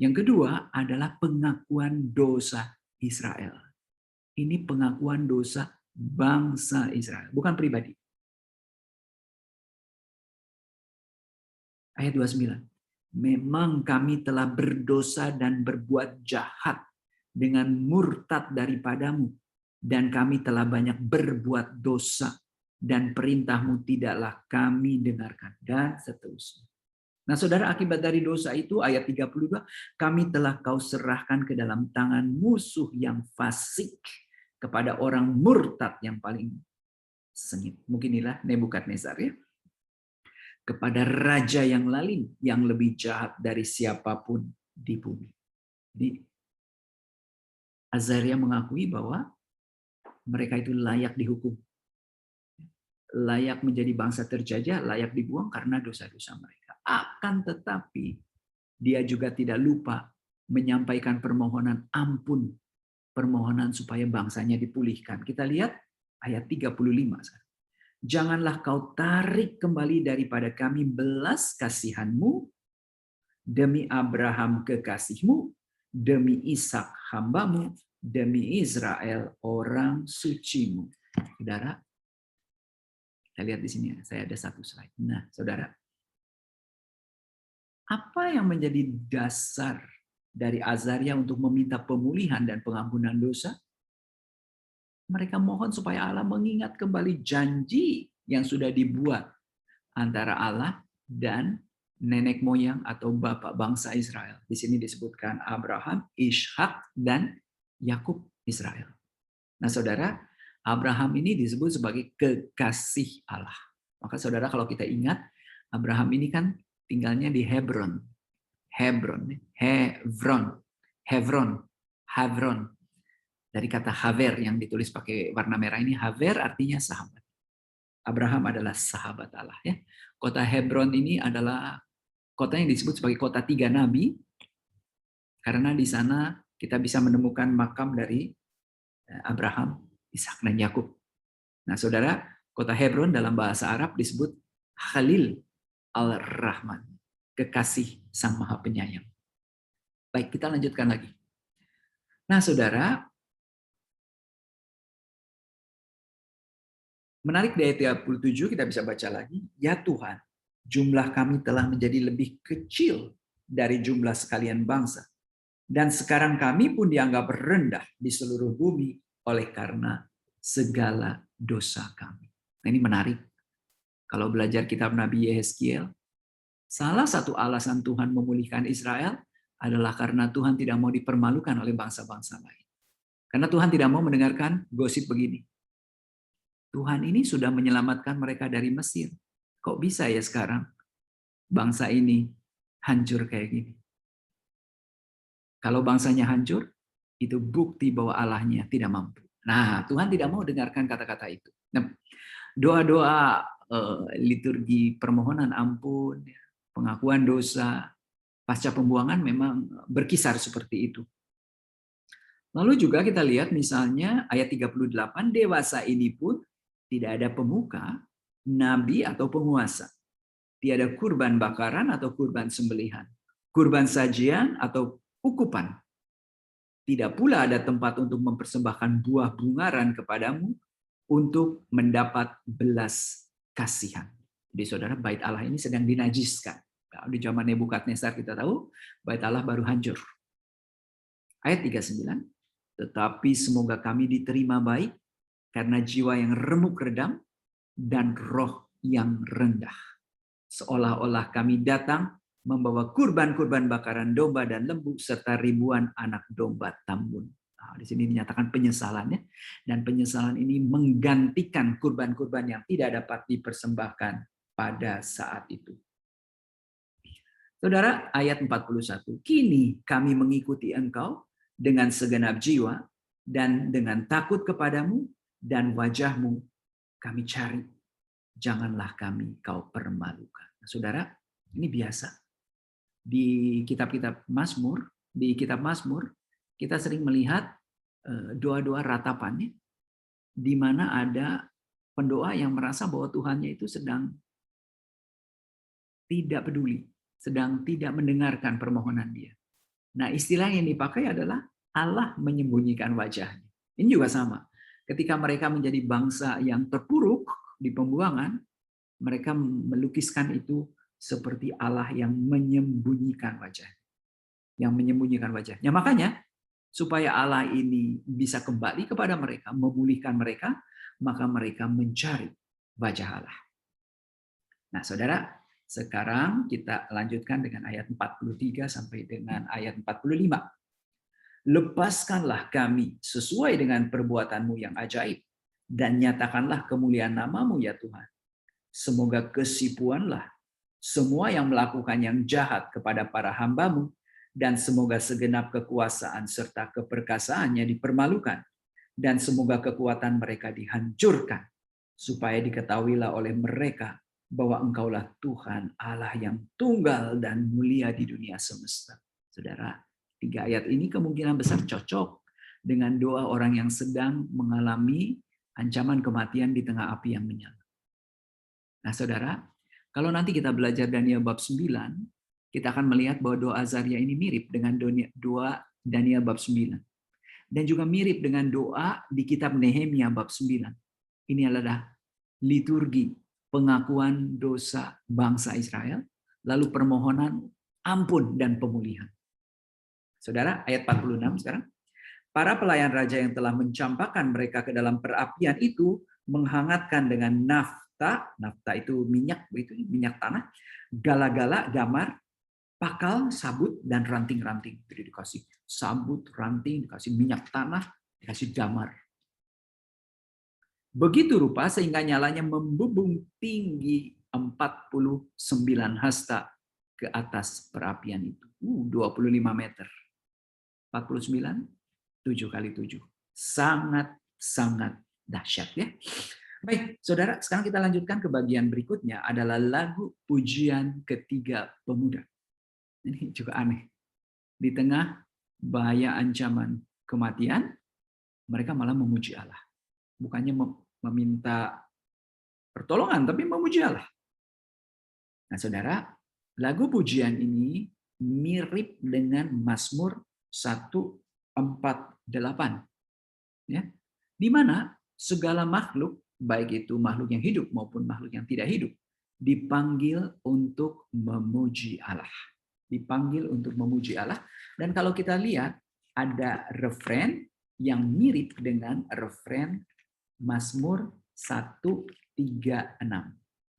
Yang kedua adalah pengakuan dosa Israel. Ini pengakuan dosa bangsa Israel, bukan pribadi. Ayat 29. Memang kami telah berdosa dan berbuat jahat dengan murtad daripadamu, dan kami telah banyak berbuat dosa, dan perintahmu tidaklah kami dengarkan, dan seterusnya. Nah, saudara, akibat dari dosa itu, ayat 32, kami telah kau serahkan ke dalam tangan musuh yang fasik, kepada orang murtad yang paling sengit. Mungkin inilah Nebukadnezar ya. Kepada raja yang lain, yang lebih jahat dari siapapun di bumi. Jadi, Azaria mengakui bahwa mereka itu layak dihukum. Layak menjadi bangsa terjajah, layak dibuang karena dosa-dosa mereka. Akan tetapi, dia juga tidak lupa menyampaikan permohonan ampun, permohonan supaya bangsanya dipulihkan. Kita lihat ayat 35. Janganlah kau tarik kembali daripada kami belas kasihanmu demi Abraham kekasihmu, demi Ishak hambamu, demi Israel orang sucimu. Saudara, kita lihat di sini, saya ada satu slide. Nah, saudara, apa yang menjadi dasar dari Azaria untuk meminta pemulihan dan pengampunan dosa? Mereka mohon supaya Allah mengingat kembali janji yang sudah dibuat antara Allah dan nenek moyang atau bapak bangsa Israel. Di sini disebutkan Abraham, Ishak, dan Yakub Israel. Nah, saudara, Abraham ini disebut sebagai kekasih Allah. Maka saudara, kalau kita ingat, Abraham ini kan tinggalnya di Hebron. Hebron. Dari kata Haver yang ditulis pakai warna merah ini, Haver artinya sahabat. Abraham adalah sahabat Allah ya. Kota Hebron ini adalah kota yang disebut sebagai kota 3 nabi, karena di sana kita bisa menemukan makam dari Abraham, Ishak, dan Yakub. Nah, saudara, kota Hebron dalam bahasa Arab disebut Khalil al-Rahman, kekasih Sang Maha Penyayang. Baik, kita lanjutkan lagi. Nah, saudara, menarik di ayat 37 kita bisa baca lagi, ya Tuhan, jumlah kami telah menjadi lebih kecil dari jumlah sekalian bangsa. Dan sekarang kami pun dianggap rendah di seluruh bumi oleh karena segala dosa kami. Nah, ini menarik. Kalau belajar kitab Nabi Yehezkiel, salah satu alasan Tuhan memulihkan Israel adalah karena Tuhan tidak mau dipermalukan oleh bangsa-bangsa lain. Karena Tuhan tidak mau mendengarkan gosip begini. Tuhan ini sudah menyelamatkan mereka dari Mesir. Kok bisa ya sekarang bangsa ini hancur kayak gini? Kalau bangsanya hancur, itu bukti bahwa Allahnya tidak mampu. Nah, Tuhan tidak mau dengarkan kata-kata itu. Nah, doa-doa liturgi permohonan ampun, pengakuan dosa, pasca pembuangan memang berkisar seperti itu. Lalu juga kita lihat misalnya ayat 38, dewasa ini pun tidak ada pemuka, nabi atau penguasa. Tiada kurban bakaran atau kurban sembelihan. Kurban sajian atau ukupan. Tidak pula ada tempat untuk mempersembahkan buah bungaran kepadamu untuk mendapat belas kasihan. Jadi saudara, bait Allah ini sedang dinajiskan. Di zaman Nebukadnezar kita tahu, bait Allah baru hancur. Ayat 39, tetapi semoga kami diterima baik karena jiwa yang remuk redam dan roh yang rendah. Seolah-olah kami datang membawa kurban-kurban bakaran domba dan lembu serta ribuan anak domba tambun. Nah, di sini dinyatakan penyesalannya, dan penyesalan ini menggantikan kurban-kurban yang tidak dapat dipersembahkan pada saat itu. Saudara, ayat 41. Kini kami mengikuti engkau dengan segenap jiwa dan dengan takut kepadamu, dan wajahmu kami cari. Janganlah kami kau permalukan. Nah, saudara, ini biasa. Di kitab-kitab Mazmur, kita sering melihat doa-doa ratapannya, di mana ada pendoa yang merasa bahwa Tuhannya itu sedang tidak peduli, sedang tidak mendengarkan permohonan dia. Nah, istilah yang dipakai adalah Allah menyembunyikan wajahnya. Ini juga sama. Ketika mereka menjadi bangsa yang terpuruk di pembuangan, mereka melukiskan itu seperti Allah yang menyembunyikan wajah. Yang menyembunyikan wajahnya. Makanya, supaya Allah ini bisa kembali kepada mereka, memulihkan mereka, maka mereka mencari wajah Allah. Nah, saudara, Sekarang kita lanjutkan dengan ayat 43 sampai dengan ayat 45. Lepaskanlah kami sesuai dengan perbuatanmu yang ajaib, dan nyatakanlah kemuliaan namamu ya Tuhan. Semoga kesipuanlah semua yang melakukan yang jahat kepada para hambamu, dan semoga segenap kekuasaan serta keperkasaannya dipermalukan, dan semoga kekuatan mereka dihancurkan, supaya diketahuilah oleh mereka bahwa Engkaulah Tuhan Allah yang tunggal dan mulia di dunia semesta. Saudara, 3 ayat ini kemungkinan besar cocok dengan doa orang yang sedang mengalami ancaman kematian di tengah api yang menyala. Nah, saudara, kalau nanti kita belajar Daniel bab 9, kita akan melihat bahwa doa Azaria ini mirip dengan doa Daniel bab 9. Dan juga mirip dengan doa di kitab Nehemia bab 9. Ini adalah liturgi pengakuan dosa bangsa Israel, lalu permohonan ampun dan pemulihan. Saudara, ayat 46 sekarang. Para pelayan raja yang telah mencampakkan mereka ke dalam perapian itu menghangatkan dengan nafta itu minyak, minyak tanah, gala-gala, damar, pakal, sabut, dan ranting-ranting. Jadi dikasih sabut, ranting, dikasih minyak tanah, dikasih damar. Begitu rupa sehingga nyalanya membubung tinggi 49 hasta ke atas perapian itu. 25 meter. 49, 7 kali 7. Sangat-sangat dahsyat ya. Baik, saudara, sekarang kita lanjutkan ke bagian berikutnya adalah lagu pujian ketiga pemuda. Ini juga aneh. Di tengah bahaya ancaman kematian, mereka malah memuji Allah. Bukannya meminta pertolongan, tapi memuji Allah. Nah, saudara, lagu pujian ini mirip dengan Mazmur 148. Ya, di mana segala makhluk, baik itu makhluk yang hidup maupun makhluk yang tidak hidup, dipanggil untuk memuji Allah. Dipanggil untuk memuji Allah. Dan kalau kita lihat, ada refren yang mirip dengan refren Mazmur 136.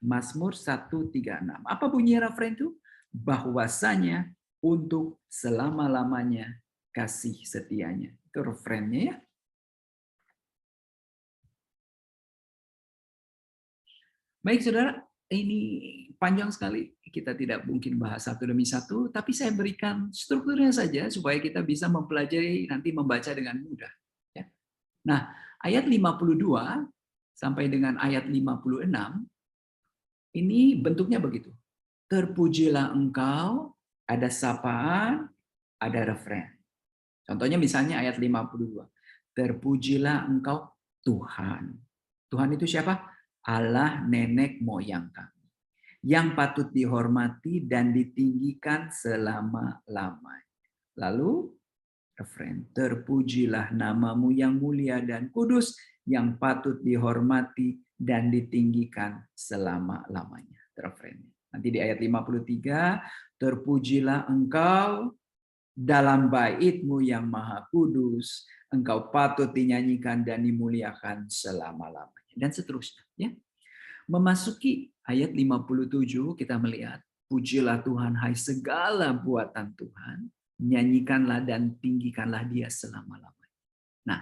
Mazmur 136. Apa bunyi refren itu? Bahwasanya untuk selama-lamanya kasih setianya. Itu refrennya ya. Baik saudara, ini panjang sekali. Kita tidak mungkin bahas satu demi satu, tapi saya berikan strukturnya saja supaya kita bisa mempelajari, nanti membaca dengan mudah. Ya. Nah, ayat 52 sampai dengan ayat 56, ini bentuknya begitu. Terpujilah engkau, ada sapaan, ada refren. Contohnya misalnya ayat 52. Terpujilah engkau Tuhan. Tuhan itu siapa? Allah nenek moyang kami. Yang patut dihormati dan ditinggikan selama-lamanya. Lalu refren, terpujilah namamu yang mulia dan kudus, yang patut dihormati dan ditinggikan selama-lamanya. Refrennya. Nanti di ayat 53, terpujilah engkau dalam baitmu yang maha kudus, engkau patut dinyanyikan dan dimuliakan selama-lamanya. Dan seterusnya. Ya. Memasuki ayat 57 kita melihat, pujilah Tuhan hai segala buatan Tuhan, nyanyikanlah dan tinggikanlah dia selama-lamanya. Nah,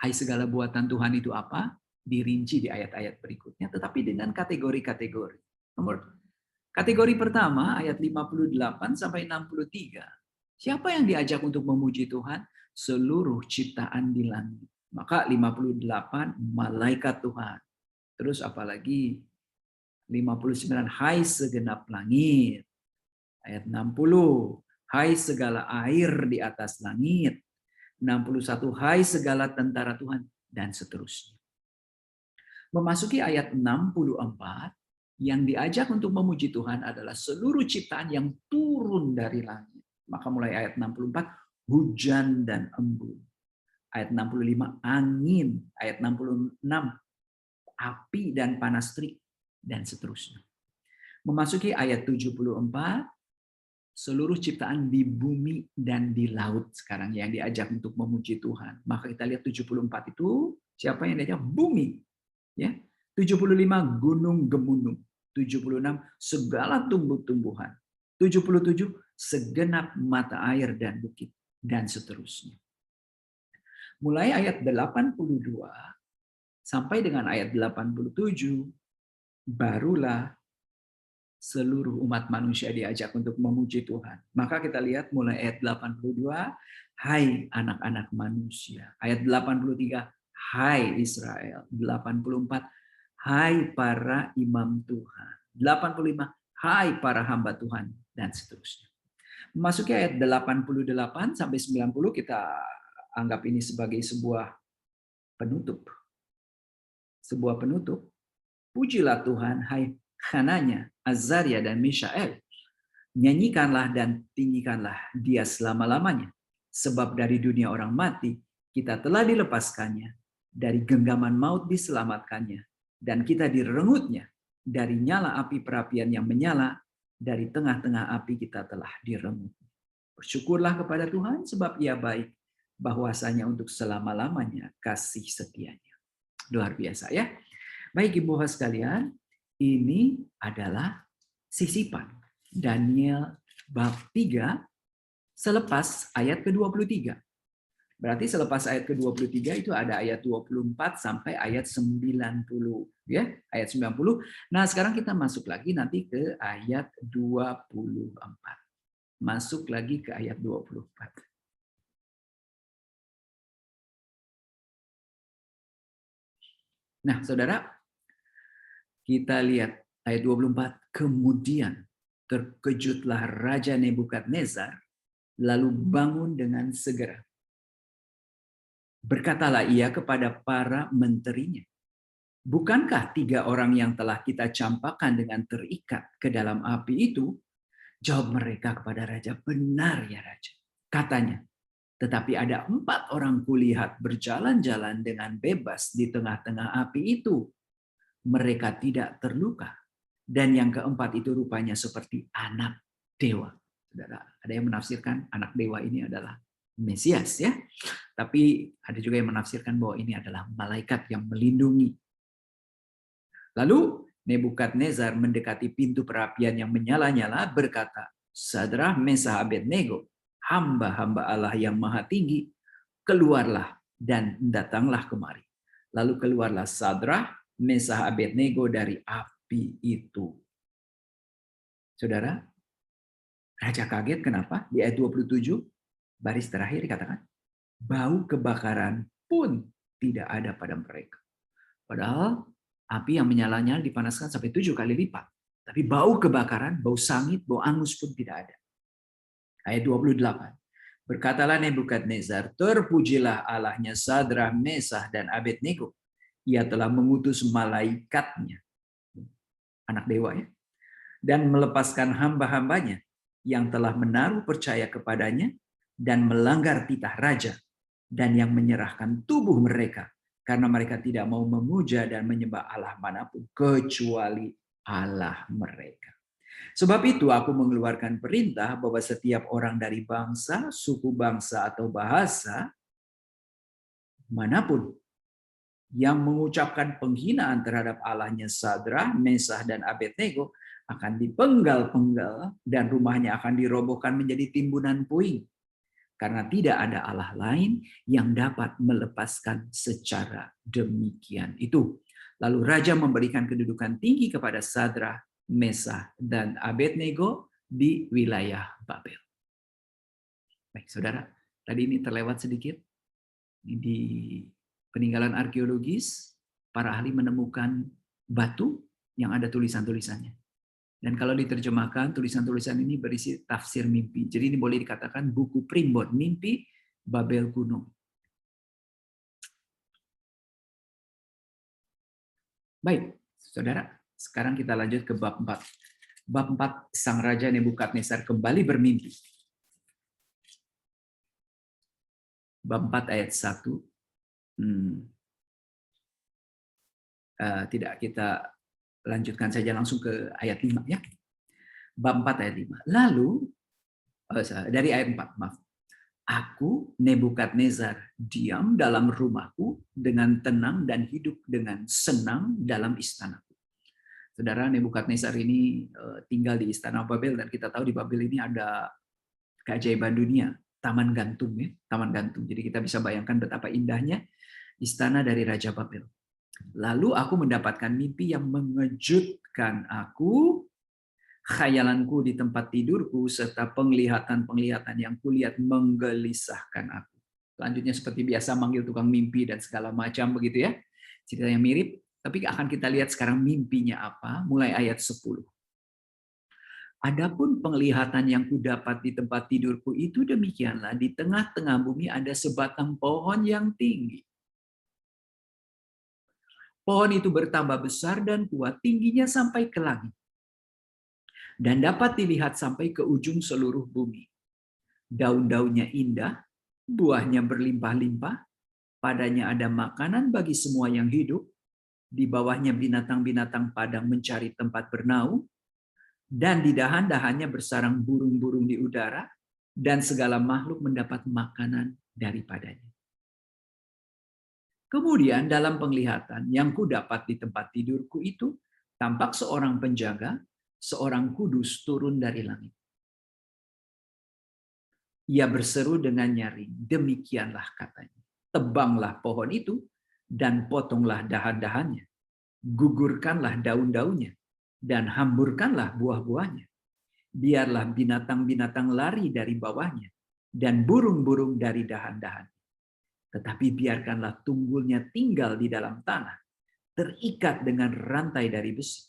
hai segala buatan Tuhan itu apa? Dirinci di ayat-ayat berikutnya, tetapi dengan kategori-kategori. Kategori pertama, ayat 58 sampai 63. Siapa yang diajak untuk memuji Tuhan? Seluruh ciptaan di langit. Maka 58, malaikat Tuhan. Terus apalagi 59, hai segenap langit. Ayat 60, hai segala air di atas langit. 61, hai segala tentara Tuhan. Dan seterusnya. Memasuki ayat 64, yang diajak untuk memuji Tuhan adalah seluruh ciptaan yang turun dari langit. Maka mulai ayat 64, hujan dan embun. Ayat 65, angin. Ayat 66, api dan panas terik. Dan seterusnya. Memasuki ayat 74, seluruh ciptaan di bumi dan di laut sekarang yang diajak untuk memuji Tuhan. Maka kita lihat 74 itu, siapa yang diajak? Bumi. Ya. 75, gunung gemunung. 76 segala tumbuh-tumbuhan, 77 segenap mata air dan bukit, dan seterusnya. Mulai ayat 82 sampai dengan ayat 87, barulah seluruh umat manusia diajak untuk memuji Tuhan. Maka kita lihat mulai ayat 82, hai anak-anak manusia. Ayat 83, hai Israel. 84, hai para imam Tuhan. 85, hai para hamba Tuhan, dan seterusnya. Memasuki ayat 88 sampai 90, kita anggap ini sebagai sebuah penutup. Sebuah penutup. Pujilah Tuhan, hai Hananya, Azaria, dan Mishael. Nyanyikanlah dan tinggikanlah dia selama-lamanya. Sebab dari dunia orang mati, kita telah dilepaskannya. Dari genggaman maut diselamatkannya. Dan kita direngutnya. Dari nyala api perapian yang menyala. Dari tengah-tengah api kita telah direnggut. Bersyukurlah kepada Tuhan sebab ia baik. Bahwasanya untuk selama-lamanya kasih setianya. Luar biasa ya. Baik Ibu Bapak sekalian, ini adalah sisipan Daniel bab 3 selepas ayat ke-23. Berarti selepas ayat ke-23 itu ada ayat 24 sampai ayat 90 ya, ayat 90. Nah, sekarang kita masuk lagi nanti ke ayat 24. Masuk lagi ke ayat 24. Nah, Saudara, kita lihat ayat 24. Kemudian terkejutlah Raja Nebukadnezar, lalu bangun dengan segera. Berkatalah ia kepada para menterinya, bukankah 3 orang yang telah kita campakkan dengan terikat ke dalam api itu? Jawab mereka kepada Raja, benar ya Raja. Katanya, tetapi ada 4 orang kulihat berjalan-jalan dengan bebas di tengah-tengah api itu. Mereka tidak terluka. Dan yang keempat itu rupanya seperti anak dewa. Saudara, ada yang menafsirkan anak dewa ini adalah Mesias ya. Tapi ada juga yang menafsirkan bahwa ini adalah malaikat yang melindungi. Lalu Nebukadnezar mendekati pintu perapian yang menyala-nyala berkata, Sadrah, Mesah, Abednego, hamba-hamba Allah yang maha tinggi, keluarlah dan datanglah kemari. Lalu keluarlah Sadrah, Mesah, Abednego dari api itu. Saudara, Raja kaget kenapa? Di ayat 27, baris terakhir dikatakan, bau kebakaran pun tidak ada pada mereka. Padahal api yang menyala-nyala dipanaskan sampai 7 kali lipat. Tapi bau kebakaran, bau sangit, bau angus pun tidak ada. Ayat 28. Berkatalah Nebukadnezar, terpujilah Allahnya Sadrah, Mesah, dan Abednego. Ia telah mengutus malaikatnya, anak dewa ya, dan melepaskan hamba-hambanya yang telah menaruh percaya kepadanya dan melanggar titah raja, dan yang menyerahkan tubuh mereka karena mereka tidak mau memuja dan menyembah Allah manapun kecuali Allah mereka. Sebab itu aku mengeluarkan perintah bahwa setiap orang dari bangsa, suku bangsa, atau bahasa manapun yang mengucapkan penghinaan terhadap Allahnya Sadrah, Mesah, dan Abednego akan dipenggal-penggal dan rumahnya akan dirobohkan menjadi timbunan puing. Karena tidak ada Allah lain yang dapat melepaskan secara demikian itu. Lalu Raja memberikan kedudukan tinggi kepada Sadrah, Mesah, dan Abednego di wilayah Babel. Baik, saudara, tadi ini terlewat sedikit. Di peninggalan arkeologis, para ahli menemukan batu yang ada tulisan-tulisannya. Dan kalau diterjemahkan, tulisan-tulisan ini berisi tafsir mimpi. Jadi ini boleh dikatakan buku primbon, mimpi Babel kuno. Baik, saudara, sekarang kita lanjut ke bab 4. Bab 4, Sang Raja Nebukadnezar kembali bermimpi. Bab 4 ayat 1. Tidak, kita lanjutkan saja langsung ke ayat 5 ya. Bab 4 ayat 5. Lalu dari ayat 4, maaf. Aku Nebukadnezar diam dalam rumahku dengan tenang dan hidup dengan senang dalam istanaku. Saudara, Nebukadnezar ini tinggal di istana Babel, dan kita tahu di Babel ini ada keajaiban dunia, taman gantung ya, taman gantung. Jadi kita bisa bayangkan betapa indahnya istana dari Raja Babel. Lalu aku mendapatkan mimpi yang mengejutkan aku, khayalanku di tempat tidurku, serta penglihatan-penglihatan yang kulihat menggelisahkan aku. Selanjutnya seperti biasa manggil tukang mimpi dan segala macam begitu ya. Cerita yang mirip, tapi akan kita lihat sekarang mimpinya apa, mulai ayat 10. Adapun penglihatan yang kudapat di tempat tidurku itu demikianlah, di tengah-tengah bumi ada sebatang pohon yang tinggi. Pohon itu bertambah besar dan kuat, tingginya sampai ke langit, dan dapat dilihat sampai ke ujung seluruh bumi. Daun-daunnya indah, buahnya berlimpah-limpah, padanya ada makanan bagi semua yang hidup, di bawahnya binatang-binatang padang mencari tempat bernaung, dan di dahan-dahannya bersarang burung-burung di udara, dan segala makhluk mendapat makanan daripadanya. Kemudian dalam penglihatan yang kudapat di tempat tidurku itu, tampak seorang penjaga, seorang kudus turun dari langit. Ia berseru dengan nyaring, demikianlah katanya, tebanglah pohon itu, dan potonglah dahan-dahannya, gugurkanlah daun-daunnya, dan hamburkanlah buah-buahnya. Biarlah binatang-binatang lari dari bawahnya, dan burung-burung dari dahan-dahan. Tetapi biarkanlah tunggulnya tinggal di dalam tanah, terikat dengan rantai dari besi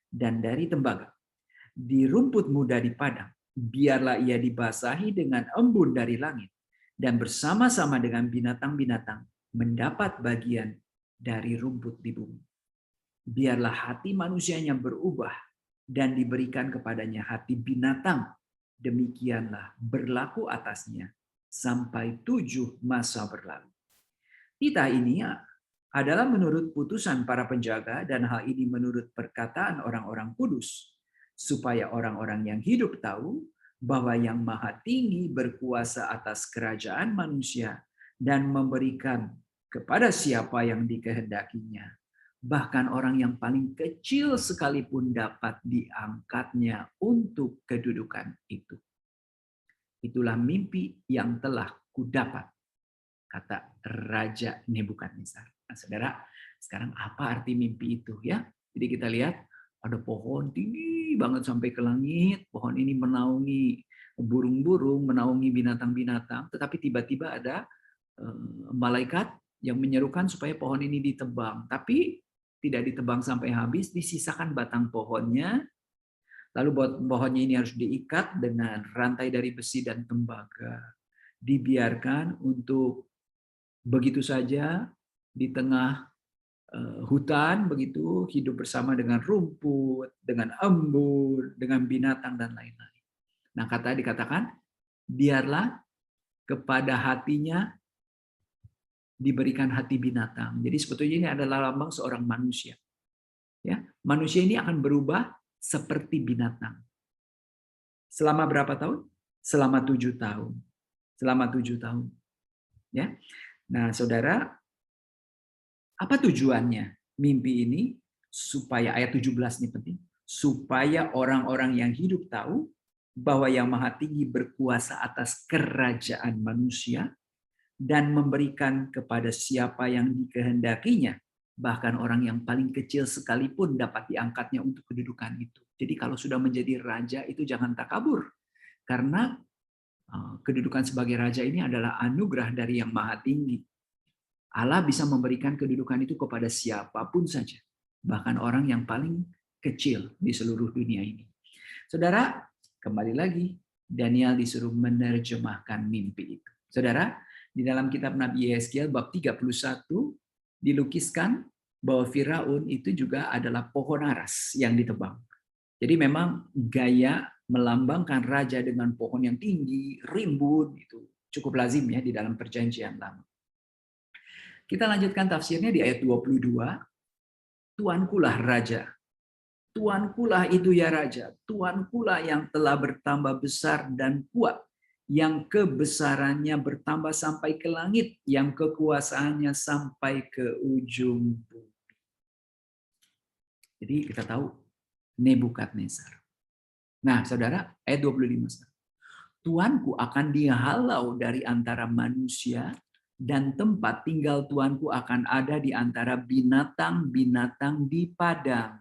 dan dari tembaga. Di rumput muda di padang, biarlah ia dibasahi dengan embun dari langit, dan bersama-sama dengan binatang-binatang mendapat bagian dari rumput di bumi. Biarlah hati manusianya berubah dan diberikan kepadanya hati binatang. Demikianlah berlaku atasnya sampai 7 masa berlalu. Titah ini adalah menurut putusan para penjaga, dan hal ini menurut perkataan orang-orang kudus, supaya orang-orang yang hidup tahu bahwa Yang Maha Tinggi berkuasa atas kerajaan manusia dan memberikan kepada siapa yang dikehendakinya. Bahkan orang yang paling kecil sekalipun dapat diangkatnya untuk kedudukan itu. Itulah mimpi yang telah kudapat, kata Raja Nebukadnezar. Nah, saudara, sekarang apa arti mimpi itu ya? Jadi kita lihat ada pohon tinggi banget sampai ke langit. Pohon ini menaungi burung-burung, menaungi binatang-binatang. Tetapi tiba-tiba ada malaikat yang menyerukan supaya pohon ini ditebang. Tapi tidak ditebang sampai habis, disisakan batang pohonnya. Lalu pohonnya ini harus diikat dengan rantai dari besi dan tembaga. Dibiarkan untuk begitu saja di tengah hutan, begitu hidup bersama dengan rumput, dengan embun, dengan binatang dan lain-lain. Nah, dikatakan biarlah kepada hatinya diberikan hati binatang. Jadi sebetulnya ini adalah lambang seorang manusia. Ya, manusia ini akan berubah seperti binatang. Selama berapa tahun? Selama 7 tahun. Selama 7 tahun. Ya. Nah, saudara, apa tujuannya mimpi ini? Supaya ayat 17 ini penting. Supaya orang-orang yang hidup tahu bahwa Yang Maha Tinggi berkuasa atas kerajaan manusia dan memberikan kepada siapa yang dikehendakinya, bahkan orang yang paling kecil sekalipun dapat diangkatnya untuk kedudukan itu. Jadi kalau sudah menjadi raja itu jangan takabur, karena kedudukan sebagai raja ini adalah anugerah dari Yang Maha Tinggi. Allah bisa memberikan kedudukan itu kepada siapapun saja, bahkan orang yang paling kecil di seluruh dunia ini. Saudara, kembali lagi, Daniel disuruh menerjemahkan mimpi itu. Saudara, di dalam kitab Nabi Yeskiel bab 31 dilukiskan bahwa Firaun itu juga adalah pohon aras yang ditebang. Jadi memang gaya melambangkan raja dengan pohon yang tinggi, rimbun, itu cukup lazim ya di dalam perjanjian lama. Kita lanjutkan tafsirnya di ayat 22. Tuankulah raja. Tuankulah itu ya raja. Tuankulah yang telah bertambah besar dan kuat, yang kebesarannya bertambah sampai ke langit, yang kekuasaannya sampai ke ujung bumi. Jadi kita tahu Nebukadnezar. Nah, saudara, ayat 25. Tuanku akan dihalau dari antara manusia, dan tempat tinggal Tuanku akan ada di antara binatang-binatang di padang.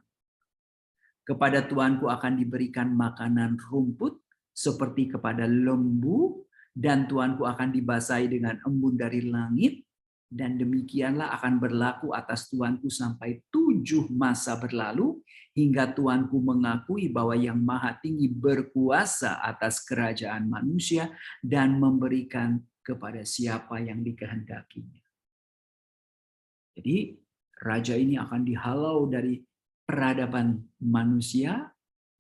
Kepada Tuanku akan diberikan makanan rumput seperti kepada lembu, dan Tuanku akan dibasahi dengan embun dari langit, dan demikianlah akan berlaku atas Tuanku sampai 7 masa berlalu, hingga Tuanku mengakui bahwa Yang Maha Tinggi berkuasa atas kerajaan manusia dan memberikan kepada siapa yang dikehendakinya. Jadi raja ini akan dihalau dari peradaban manusia,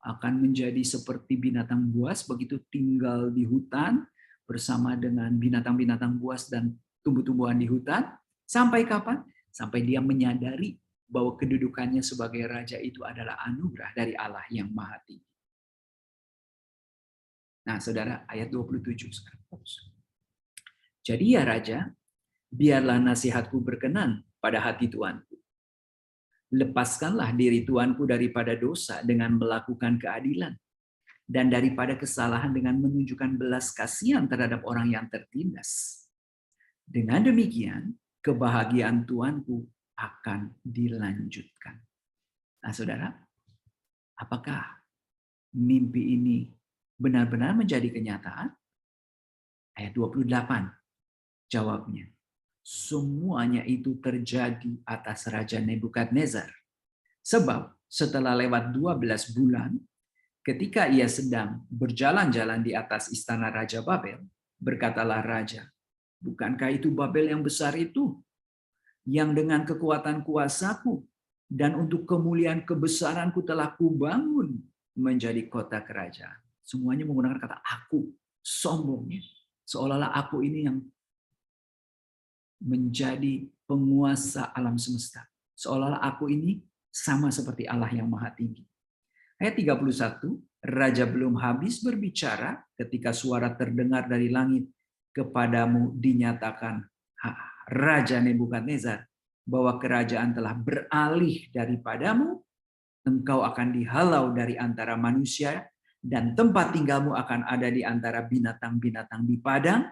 akan menjadi seperti binatang buas, begitu tinggal di hutan bersama dengan binatang-binatang buas dan tumbuh-tumbuhan di hutan. Sampai kapan? Sampai dia menyadari bahwa kedudukannya sebagai raja itu adalah anugerah dari Allah yang Maha Tinggi. Nah, saudara, ayat 27 sekarang. Jadi ya raja, biarlah nasihatku berkenan pada hati Tuanku. Lepaskanlah diri Tuanku daripada dosa dengan melakukan keadilan, dan daripada kesalahan dengan menunjukkan belas kasihan terhadap orang yang tertindas. Dengan demikian, kebahagiaan Tuanku akan dilanjutkan. Nah, saudara, apakah mimpi ini benar-benar menjadi kenyataan? Ayat 28, jawabnya. Semuanya itu terjadi atas Raja Nebukadnezar. Sebab setelah lewat 12 bulan, ketika ia sedang berjalan-jalan di atas istana Raja Babel, berkatalah Raja, bukankah itu Babel yang besar itu, yang dengan kekuatan kuasaku dan untuk kemuliaan kebesaranku telah kubangun menjadi kota kerajaan. Semuanya menggunakan kata aku, sombongnya. Seolah-olah aku ini yang menjadi penguasa alam semesta. Seolah-olah aku ini sama seperti Allah yang Maha Tinggi. Ayat 31, Raja belum habis berbicara ketika suara terdengar dari langit, kepadamu dinyatakan, Raja Nebukadnezar, bahwa kerajaan telah beralih daripadamu, engkau akan dihalau dari antara manusia, dan tempat tinggalmu akan ada di antara binatang-binatang di padang.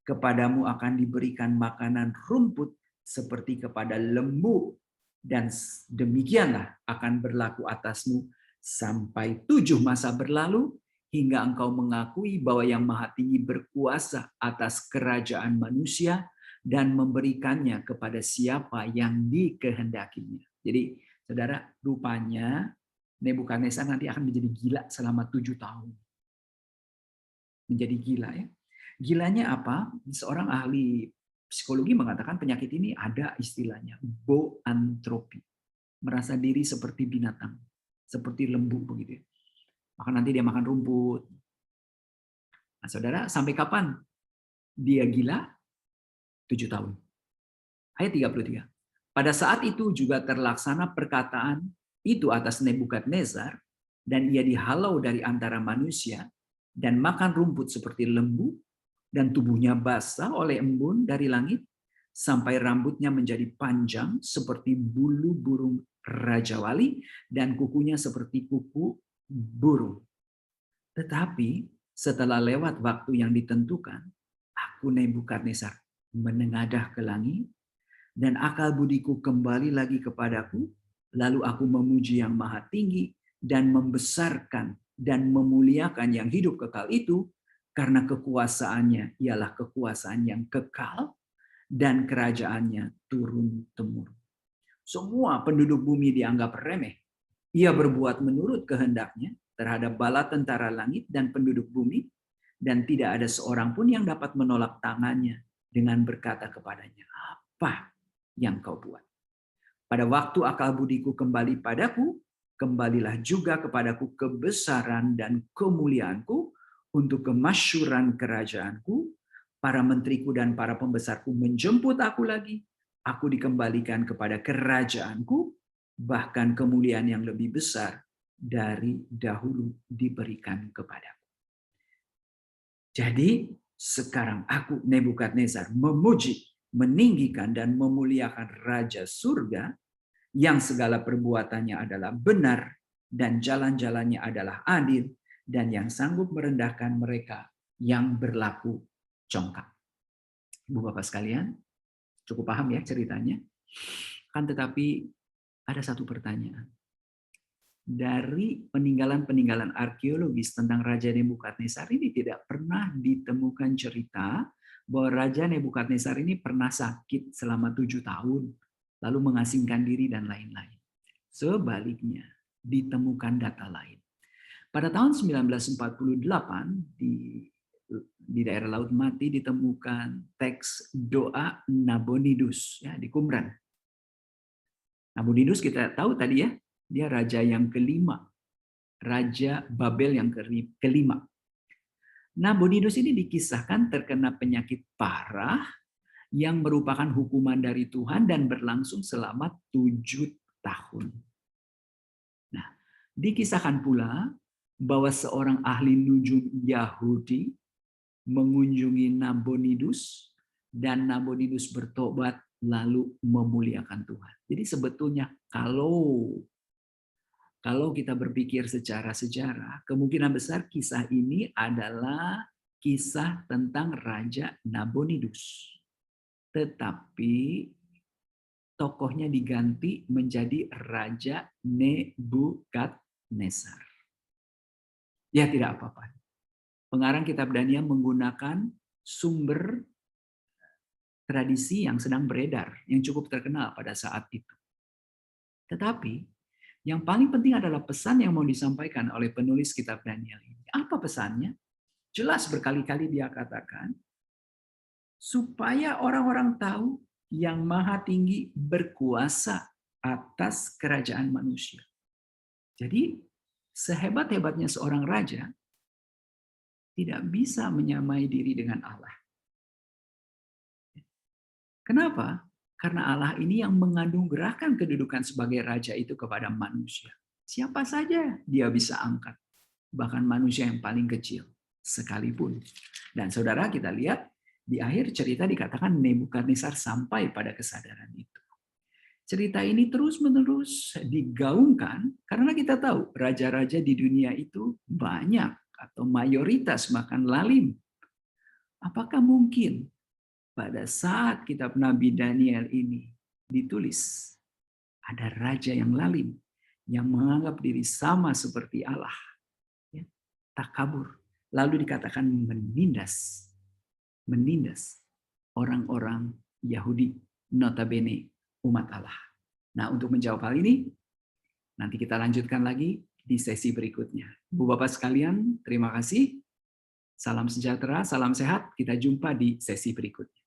Kepadamu akan diberikan makanan rumput seperti kepada lembu, dan demikianlah akan berlaku atasmu sampai 7 masa berlalu, hingga engkau mengakui bahwa Yang Maha Tinggi berkuasa atas kerajaan manusia dan memberikannya kepada siapa yang dikehendakinya. Jadi, saudara, rupanya Nebukadnezar nanti akan menjadi gila selama 7 tahun. Menjadi gila, ya. Gilanya apa? Seorang ahli psikologi mengatakan penyakit ini ada istilahnya, boantropi. Merasa diri seperti binatang, seperti lembu begitu. Maka nanti dia makan rumput. Nah, saudara, sampai kapan dia gila? 7 tahun. Ayat 33. Pada saat itu juga terlaksana perkataan itu atas Nebukadnezar, dan ia dihalau dari antara manusia dan makan rumput seperti lembu, dan tubuhnya basah oleh embun dari langit, sampai rambutnya menjadi panjang seperti bulu burung rajawali, dan kukunya seperti kuku burung. Tetapi setelah lewat waktu yang ditentukan, aku Nebukadnezar menengadah ke langit, dan akal budiku kembali lagi kepadaku, lalu aku memuji Yang Maha Tinggi, dan membesarkan dan memuliakan yang hidup kekal itu, karena kekuasaannya ialah kekuasaan yang kekal, dan kerajaannya turun-temurun. Semua penduduk bumi dianggap remeh. Ia berbuat menurut kehendaknya terhadap bala tentara langit dan penduduk bumi, dan tidak ada seorang pun yang dapat menolak tangannya dengan berkata kepadanya, apa yang kau buat? Pada waktu akal budiku kembali padaku, kembalilah juga kepadaku kebesaran dan kemuliaanku, untuk kemasyhuran kerajaanku. Para menteriku dan para pembesarku menjemput aku lagi. Aku dikembalikan kepada kerajaanku, bahkan kemuliaan yang lebih besar dari dahulu diberikan kepadaku. Jadi sekarang aku Nebukadnezar memuji, meninggikan dan memuliakan Raja Surga, yang segala perbuatannya adalah benar dan jalan-jalannya adalah adil, dan yang sanggup merendahkan mereka yang berlaku congkak. Ibu Bapak sekalian, cukup paham ya ceritanya? Kan tetapi ada satu pertanyaan. Dari peninggalan-peninggalan arkeologis tentang Raja Nebukadnezar ini tidak pernah ditemukan cerita bahwa Raja Nebukadnezar ini pernah sakit selama 7 tahun, lalu mengasingkan diri dan lain-lain. Sebaliknya, ditemukan data lain. Pada tahun 1948 di daerah Laut Mati ditemukan teks doa Nabonidus ya, di Qumran. Nabonidus kita tahu tadi ya, dia raja yang kelima, Raja Babel yang kelima. Nabonidus ini dikisahkan terkena penyakit parah yang merupakan hukuman dari Tuhan dan berlangsung selama 7 tahun. Nah, dikisahkan pula bahwa seorang ahli nujum Yahudi mengunjungi Nabonidus dan Nabonidus bertobat lalu memuliakan Tuhan. Jadi sebetulnya kalau kita berpikir secara sejarah, kemungkinan besar kisah ini adalah kisah tentang Raja Nabonidus. Tetapi tokohnya diganti menjadi Raja Nebukadnezar. Ya tidak apa-apa. Pengarang kitab Daniel menggunakan sumber tradisi yang sedang beredar, yang cukup terkenal pada saat itu. Tetapi yang paling penting adalah pesan yang mau disampaikan oleh penulis kitab Daniel ini. Apa pesannya? Jelas berkali-kali dia katakan, supaya orang-orang tahu yang Maha Tinggi berkuasa atas kerajaan manusia. Jadi, sehebat-hebatnya seorang raja, tidak bisa menyamai diri dengan Allah. Kenapa? Karena Allah ini yang menganugerahkan kedudukan sebagai raja itu kepada manusia. Siapa saja dia bisa angkat. Bahkan manusia yang paling kecil sekalipun. Dan saudara, kita lihat di akhir cerita dikatakan Nebukadnezar sampai pada kesadaran itu. Cerita ini terus-menerus digaungkan karena kita tahu raja-raja di dunia itu banyak atau mayoritas bahkan lalim. Apakah mungkin pada saat kitab Nabi Daniel ini ditulis, ada raja yang lalim, yang menganggap diri sama seperti Allah, ya, takabur, lalu dikatakan menindas orang-orang Yahudi, notabene umat Allah. Nah, untuk menjawab hal ini, nanti kita lanjutkan lagi di sesi berikutnya. Bu Bapak sekalian, terima kasih. Salam sejahtera, salam sehat. Kita jumpa di sesi berikutnya.